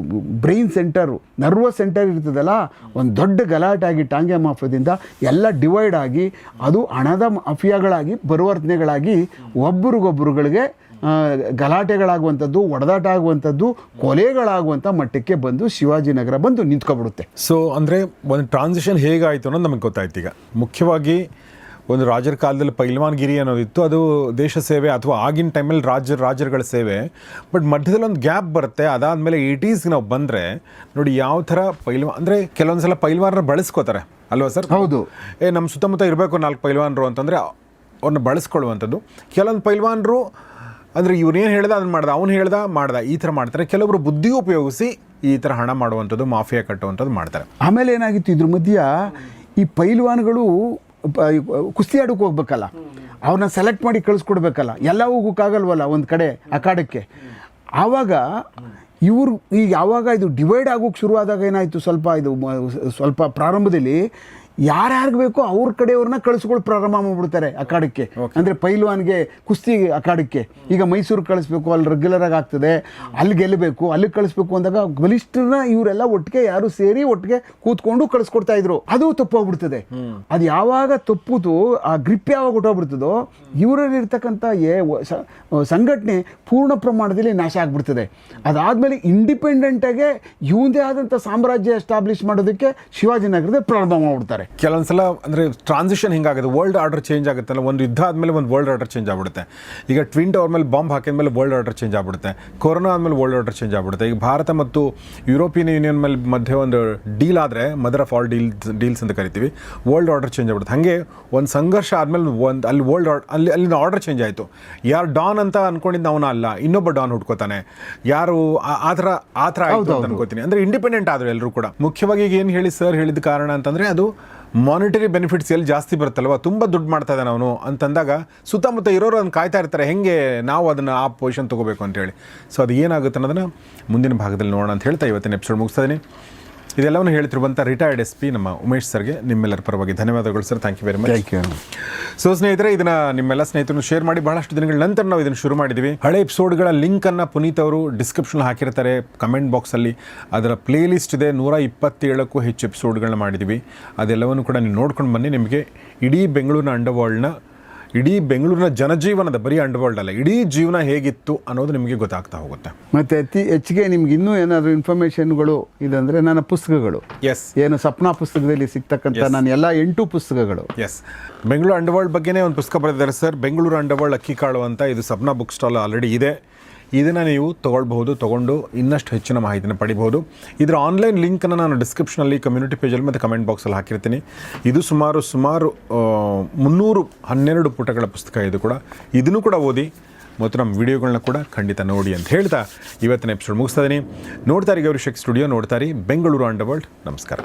ಬ್ರೈನ್ ಸೆಂಟರು, ನರ್ವಸ್ ಸೆಂಟರ್ ಇರ್ತದಲ್ಲ, ಒಂದು ದೊಡ್ಡ ಗಲಾಟೆ ಆಗಿ ಟಾಂಗಾ ಮಾಫಿಯಾದಿಂದ ಎಲ್ಲ ಡಿವೈಡ್ ಆಗಿ ಅದು ಹಣದ ಮಾಫಿಯಾಗಳಾಗಿ ಪರಿವರ್ತನೆಗಳಾಗಿ ಒಬ್ಬರಿಗೊಬ್ಬರುಗಳಿಗೆ ಗಲಾಟೆಗಳಾಗುವಂಥದ್ದು, ಹೊಡೆದಾಟ ಆಗುವಂಥದ್ದು, ಕೊಲೆಗಳಾಗುವಂಥ ಮಟ್ಟಕ್ಕೆ ಬಂದು ಶಿವಾಜಿನಗರ ಬಂದು ನಿಂತ್ಕೊಬಿಡುತ್ತೆ. ಸೊ ಅಂದರೆ ಒಂದು ಟ್ರಾನ್ಸಿಷನ್ ಹೇಗಾಯಿತು ಅನ್ನೋದು ನಮಗೆ ಗೊತ್ತಾಯ್ತು. ಈಗ ಮುಖ್ಯವಾಗಿ ಒಂದು ರಾಜರ ಕಾಲದಲ್ಲಿ ಪೈಲ್ವಾನ್ಗಿರಿ ಅನ್ನೋದಿತ್ತು, ಅದು ದೇಶ ಸೇವೆ ಅಥವಾ ಆಗಿನ ಟೈಮಲ್ಲಿ ರಾಜರುಗಳ ಸೇವೆ. ಬಟ್ ಮಧ್ಯದಲ್ಲಿ ಒಂದು ಗ್ಯಾಪ್ ಬರುತ್ತೆ. ಅದಾದಮೇಲೆ 80s ನಾವು ಬಂದರೆ ನೋಡಿ ಯಾವ ಥರ ಅಂದರೆ ಕೆಲವೊಂದು ಸಲ ಪೈಲ್ವಾನರ ಬಳಸ್ಕೋತಾರೆ ಅಲ್ವಾ ಸರ್? ಹೌದು. ನಮ್ಮ ಸುತ್ತಮುತ್ತ ಇರಬೇಕು 4 ಪೈಲ್ವಾನರು ಅಂತಂದರೆ ಅವ್ರನ್ನ ಬಳಸ್ಕೊಳ್ಳುವಂಥದ್ದು. ಕೆಲವೊಂದು ಪೈಲ್ವಾನರು ಅಂದರೆ ಇವ್ರೇನು ಹೇಳ್ದ ಅದನ್ನು ಮಾಡ್ದ ಈ ಥರ ಮಾಡ್ತಾರೆ. ಕೆಲವೊಬ್ರು ಬುದ್ಧಿ ಉಪಯೋಗಿಸಿ ಈ ಥರ ಹಣ ಮಾಡುವಂಥದ್ದು, ಮಾಫಿಯಾ ಕಟ್ಟುವಂಥದ್ದು ಮಾಡ್ತಾರೆ. ಆಮೇಲೆ ಏನಾಗಿತ್ತು, ಇದ್ರ ಮಧ್ಯ ಈ ಪೈಲ್ವಾನ್ಗಳು ಕುಸ್ತಿ ಆಡೋಕೆ ಹೋಗ್ಬೇಕಲ್ಲ, ಅವ್ರನ್ನ ಸೆಲೆಕ್ಟ್ ಮಾಡಿ ಕಳಿಸ್ಕೊಡ್ಬೇಕಲ್ಲ, ಎಲ್ಲ ಹೋಗೋಕ್ಕಾಗಲ್ವಲ್ಲ ಒಂದು ಕಡೆ ಅಖಾಡಕ್ಕೆ. ಆವಾಗ ಇವರು ಈಗ ಯಾವಾಗ ಇದು ಡಿವೈಡ್ ಆಗೋಕ್ಕೆ ಶುರುವಾದಾಗ ಏನಾಯಿತು, ಸ್ವಲ್ಪ ಪ್ರಾರಂಭದಲ್ಲಿ ಯಾರ್ಯಾರಿಗೆ ಬೇಕೋ ಅವ್ರ ಕಡೆಯವ್ರನ್ನ ಕಳಿಸ್ಕೊಳ್ಳಿ ಪ್ರಾರಂಭ ಮಾಡ್ಬಿಡ್ತಾರೆ ಅಖಾಡಕ್ಕೆ. ಅಂದರೆ ಪೈಲ್ವಾನ್ಗೆ ಕುಸ್ತಿ ಅಖಾಡಕ್ಕೆ ಈಗ ಮೈಸೂರು ಕಳಿಸ್ಬೇಕು, ಅಲ್ಲಿ ರೆಗ್ಯುಲರ್ ಆಗಿ ಆಗ್ತದೆ, ಅಲ್ಲಿ ಗೆಲ್ಲಬೇಕು, ಅಲ್ಲಿಗೆ ಕಳಿಸ್ಬೇಕು ಅಂದಾಗ ಬಲಿಷ್ಠರನ್ನ ಇವರೆಲ್ಲ ಒಟ್ಟಿಗೆ ಯಾರು ಸೇರಿ ಒಟ್ಟಿಗೆ ಕೂತ್ಕೊಂಡು ಕಳಿಸ್ಕೊಡ್ತಾ ಇದ್ರು. ಅದು ತಪ್ಪೋಗ್ಬಿಡ್ತದೆ. ಅದು ಯಾವಾಗ ತಪ್ಪುದು, ಆ ಗ್ರಿಪ್ ಯಾವಾಗ ಹೊಟ್ಟೋಗ್ಬಿಡ್ತದೋ ಇವರಲ್ಲಿರ್ತಕ್ಕಂಥ ಸಂಘಟನೆ ಪೂರ್ಣ ಪ್ರಮಾಣದಲ್ಲಿ ನಾಶ ಆಗ್ಬಿಡ್ತದೆ. ಅದಾದ್ಮೇಲೆ ಇಂಡಿಪೆಂಡೆಂಟಾಗೆ ಇವಂದೇ ಆದಂಥ ಸಾಮ್ರಾಜ್ಯ ಎಸ್ಟಾಬ್ಲಿಷ್ ಮಾಡೋದಕ್ಕೆ ಶಿವಾಜಿನಗರದಲ್ಲಿ ಪ್ರಾರಂಭ ಮಾಡ್ಬಿಡ್ತಾರೆ. ಕೆಲವೊಂದ್ಸಲ ಅಂದರೆ ಟ್ರಾನ್ಸಿಷನ್ ಹಿಂಗಾಗುತ್ತೆ, ವರ್ಲ್ಡ್ ಆರ್ಡರ್ ಚೇಂಜ್ ಆಗುತ್ತಲ್ಲ, ಒಂದು ಯುದ್ಧ ಆದಮೇಲೆ ಒಂದು ವರ್ಲ್ಡ್ ಆರ್ಡರ್ ಚೇಂಜ್ ಆಗ್ಬಿಡುತ್ತೆ. ಈಗ ಟ್ವಿನ್ ಟವರ್ ಮೇಲೆ ಬಾಂಬ್ ಹಾಕಿದ ಮೇಲೆ ವರ್ಲ್ಡ್ ಆರ್ಡರ್ ಚೇಂಜ್ ಆಗ್ಬಿಡುತ್ತೆ, ಕೊರೋನಾ ಆದಮೇಲೆ ವರ್ಲ್ಡ್ ಆರ್ಡರ್ ಚೇಂಜ್ ಆಗ್ಬಿಡುತ್ತೆ. ಈಗ ಭಾರತ ಮತ್ತು ಯುರೋಪಿಯನ್ ಯೂನಿಯನ್ ಮೇಲೆ ಮಧ್ಯೆ ಒಂದು ಡೀಲ್ ಆದರೆ, ಮದರ್ ಆಫ್ ಆಲ್ ಡೀಲ್ಸ್ ಅಂತ ಕರಿತೀವಿ, ವರ್ಲ್ಡ್ ಆರ್ಡರ್ ಚೇಂಜ್ ಆಗ್ಬಿಡುತ್ತೆ. ಹಾಗೆ ಒಂದು ಸಂಘರ್ಷ ಆದಮೇಲೆ ಅಲ್ಲಿ ವರ್ಲ್ಡ್ ಅಲ್ಲಿನ ಆರ್ಡರ್ ಚೇಂಜ್ ಆಯಿತು. ಯಾರು ಡಾನ್ ಅಂತ ಅನ್ಕೊಂಡಿದ್ದು ಅವನ ಅಲ್ಲ, ಇನ್ನೊಬ್ಬ ಡಾನ್ ಹುಡ್ಕೋತಾನೆ, ಯಾರು ಆ ಥರ ಆಯಿತು ಅಂತ ಅನ್ಕೋತೀನಿ. ಅಂದರೆ ಇಂಡಿಪೆಂಡೆಂಟ್ ಆದರು ಎಲ್ಲರೂ ಕೂಡ. ಮುಖ್ಯವಾಗಿ ಈಗ ಏನು ಹೇಳಿ ಸರ್ ಹೇಳಿದ ಕಾರಣ ಅಂತಂದರೆ ಅದು ಮಾನಿಟರಿ ಬೆನಿಫಿಟ್ಸ್ ಎಲ್ಲಿ ಜಾಸ್ತಿ ಬರುತ್ತಲ್ವ, ತುಂಬ ದುಡ್ಡು ಮಾಡ್ತಾ ಇದ್ದಾನೆ ಅವನು ಅಂತಂದಾಗ ಸುತ್ತಮುತ್ತ ಇರೋರು ಅದನ್ನು ಕಾಯ್ತಾ ಇರ್ತಾರೆ, ಹೆಂಗೆ ನಾವು ಅದನ್ನು ಆ ಪೊಸಿಷನ್ ತೊಗೋಬೇಕು ಅಂತೇಳಿ. ಸೊ ಅದು ಏನಾಗುತ್ತೆ ಅನ್ನೋದನ್ನು ಮುಂದಿನ ಭಾಗದಲ್ಲಿ ನೋಡೋಣ ಅಂತ ಹೇಳ್ತಾ ಇವತ್ತಿನ ಎಪಿಸೋಡ್ ಮುಗಿಸ್ತಾ ಇದ್ದೀನಿ. ಇದೆಲ್ಲವನ್ನು ಹೇಳ್ತಿರುವಂಥ ರಿಟೈರ್ಡ್ SP ನಮ್ಮ ಉಮೇಶ್ ಸರ್ಗೆ ನಿಮ್ಮೆಲ್ಲರ ಪರವಾಗಿ ಧನ್ಯವಾದಗಳು sir. Thank you very much. Thank you. So ಸ್ನೇಹಿತರೆ, ಇದನ್ನು ನಿಮ್ಮೆಲ್ಲ ಸ್ನೇಹಿತರನ್ನು ಶೇರ್ ಮಾಡಿ. ಬಹಳಷ್ಟು ದಿನಗಳ ನಂತರ ನಾವು ಇದನ್ನು ಶುರು ಮಾಡಿದ್ದೀವಿ. ಹಳೆ ಎಪಿಸೋಡ್ಗಳ ಲಿಂಕನ್ನು ಪುನೀತ್ ಅವರು ಡಿಸ್ಕ್ರಿಪ್ಷನ್ ಹಾಕಿರ್ತಾರೆ, ಕಮೆಂಟ್ ಬಾಕ್ಸಲ್ಲಿ. ಅದರ ಪ್ಲೇ ಲಿಸ್ಟ್ ಇದೆ, 127ಕ್ಕೂ ಹೆಚ್ಚು ಎಪಿಸೋಡ್ಗಳನ್ನ ಮಾಡಿದ್ದೀವಿ. ಅದೆಲ್ಲವನ್ನು ಕೂಡ ನೀವು ನೋಡ್ಕೊಂಡು ಬನ್ನಿ. ನಿಮಗೆ ಇಡೀ ಬೆಂಗಳೂರಿನ ಅಂಡರ್ವರ್ಲ್ಡ್ನ, ಇಡೀ ಬೆಂಗಳೂರಿನ ಜನಜೀವನದ, ಬರೀ ಅಂಡರ್ವರ್ಲ್ಡ್ ಅಲ್ಲ, ಇಡೀ ಜೀವನ ಹೇಗಿತ್ತು ಅನ್ನೋದು ನಿಮಗೆ ಗೊತ್ತಾಗ್ತಾ ಹೋಗುತ್ತೆ. ಮತ್ತು ಹೆಚ್ಚಿಗೆ ನಿಮ್ಗೆ ಇನ್ನೂ ಏನಾದರೂ ಇನ್ಫಾರ್ಮೇಷನ್ಗಳು ಇದಂದರೆ ನನ್ನ ಪುಸ್ತಕಗಳು, ಏನು ಸಪ್ನಾ ಪುಸ್ತಕದಲ್ಲಿ ಸಿಗ್ತಕ್ಕಂಥ ನಾನು ಎಲ್ಲ 8 ಪುಸ್ತಕಗಳು. ಬೆಂಗಳೂರು ಅಂಡರ್ವರ್ಲ್ಡ್ ಬಗ್ಗೆನೇ ಒಂದು ಪುಸ್ತಕ ಬರೆದಿದ್ದಾರೆ ಸರ್, ಬೆಂಗಳೂರು ಅಂಡರ್ವರ್ಲ್ಡ್ ಅಕ್ಕಿಕಾಳು ಅಂತ. ಇದು ಸಪ್ನಾ ಬುಕ್ ಸ್ಟಾಲ್ ಆಲ್ರೆಡಿ ಇದೆ. ಇದನ್ನು ನೀವು ತೊಗೊಳ್ಬಹುದು, ತೊಗೊಂಡು ಇನ್ನಷ್ಟು ಹೆಚ್ಚಿನ ಮಾಹಿತಿನ ಪಡಿಬಹುದು. ಇದರ ಆನ್ಲೈನ್ ಲಿಂಕನ್ನು ನಾನು ಡಿಸ್ಕ್ರಿಪ್ಷನಲ್ಲಿ, ಕಮ್ಯುನಿಟಿ ಪೇಜಲ್ಲಿ ಮತ್ತು ಕಮೆಂಟ್ ಬಾಕ್ಸಲ್ಲಿ ಹಾಕಿರ್ತೀನಿ. ಇದು ಸುಮಾರು 312 ಪುಟಗಳ ಪುಸ್ತಕ. ಇದು ಕೂಡ, ಇದನ್ನು ಕೂಡ ಓದಿ ಮತ್ತು ನಮ್ಮ ವಿಡಿಯೋಗಳನ್ನ ಕೂಡ ಖಂಡಿತ ನೋಡಿ ಅಂತ ಹೇಳ್ತಾ ಇವತ್ತಿನ ಎಪಿಸೋಡ್ ಮುಗಿಸ್ತಾ ಇದ್ದೀನಿ. ನೋಡ್ತಾರೆ ಗೌರಿ ಶೆಟ್ಟಿ ಸ್ಟುಡಿಯೋ, ನೋಡ್ತಾರೆ ಬೆಂಗಳೂರು ಅಂಡರ್ವರ್ಲ್ಡ್. ನಮಸ್ಕಾರ.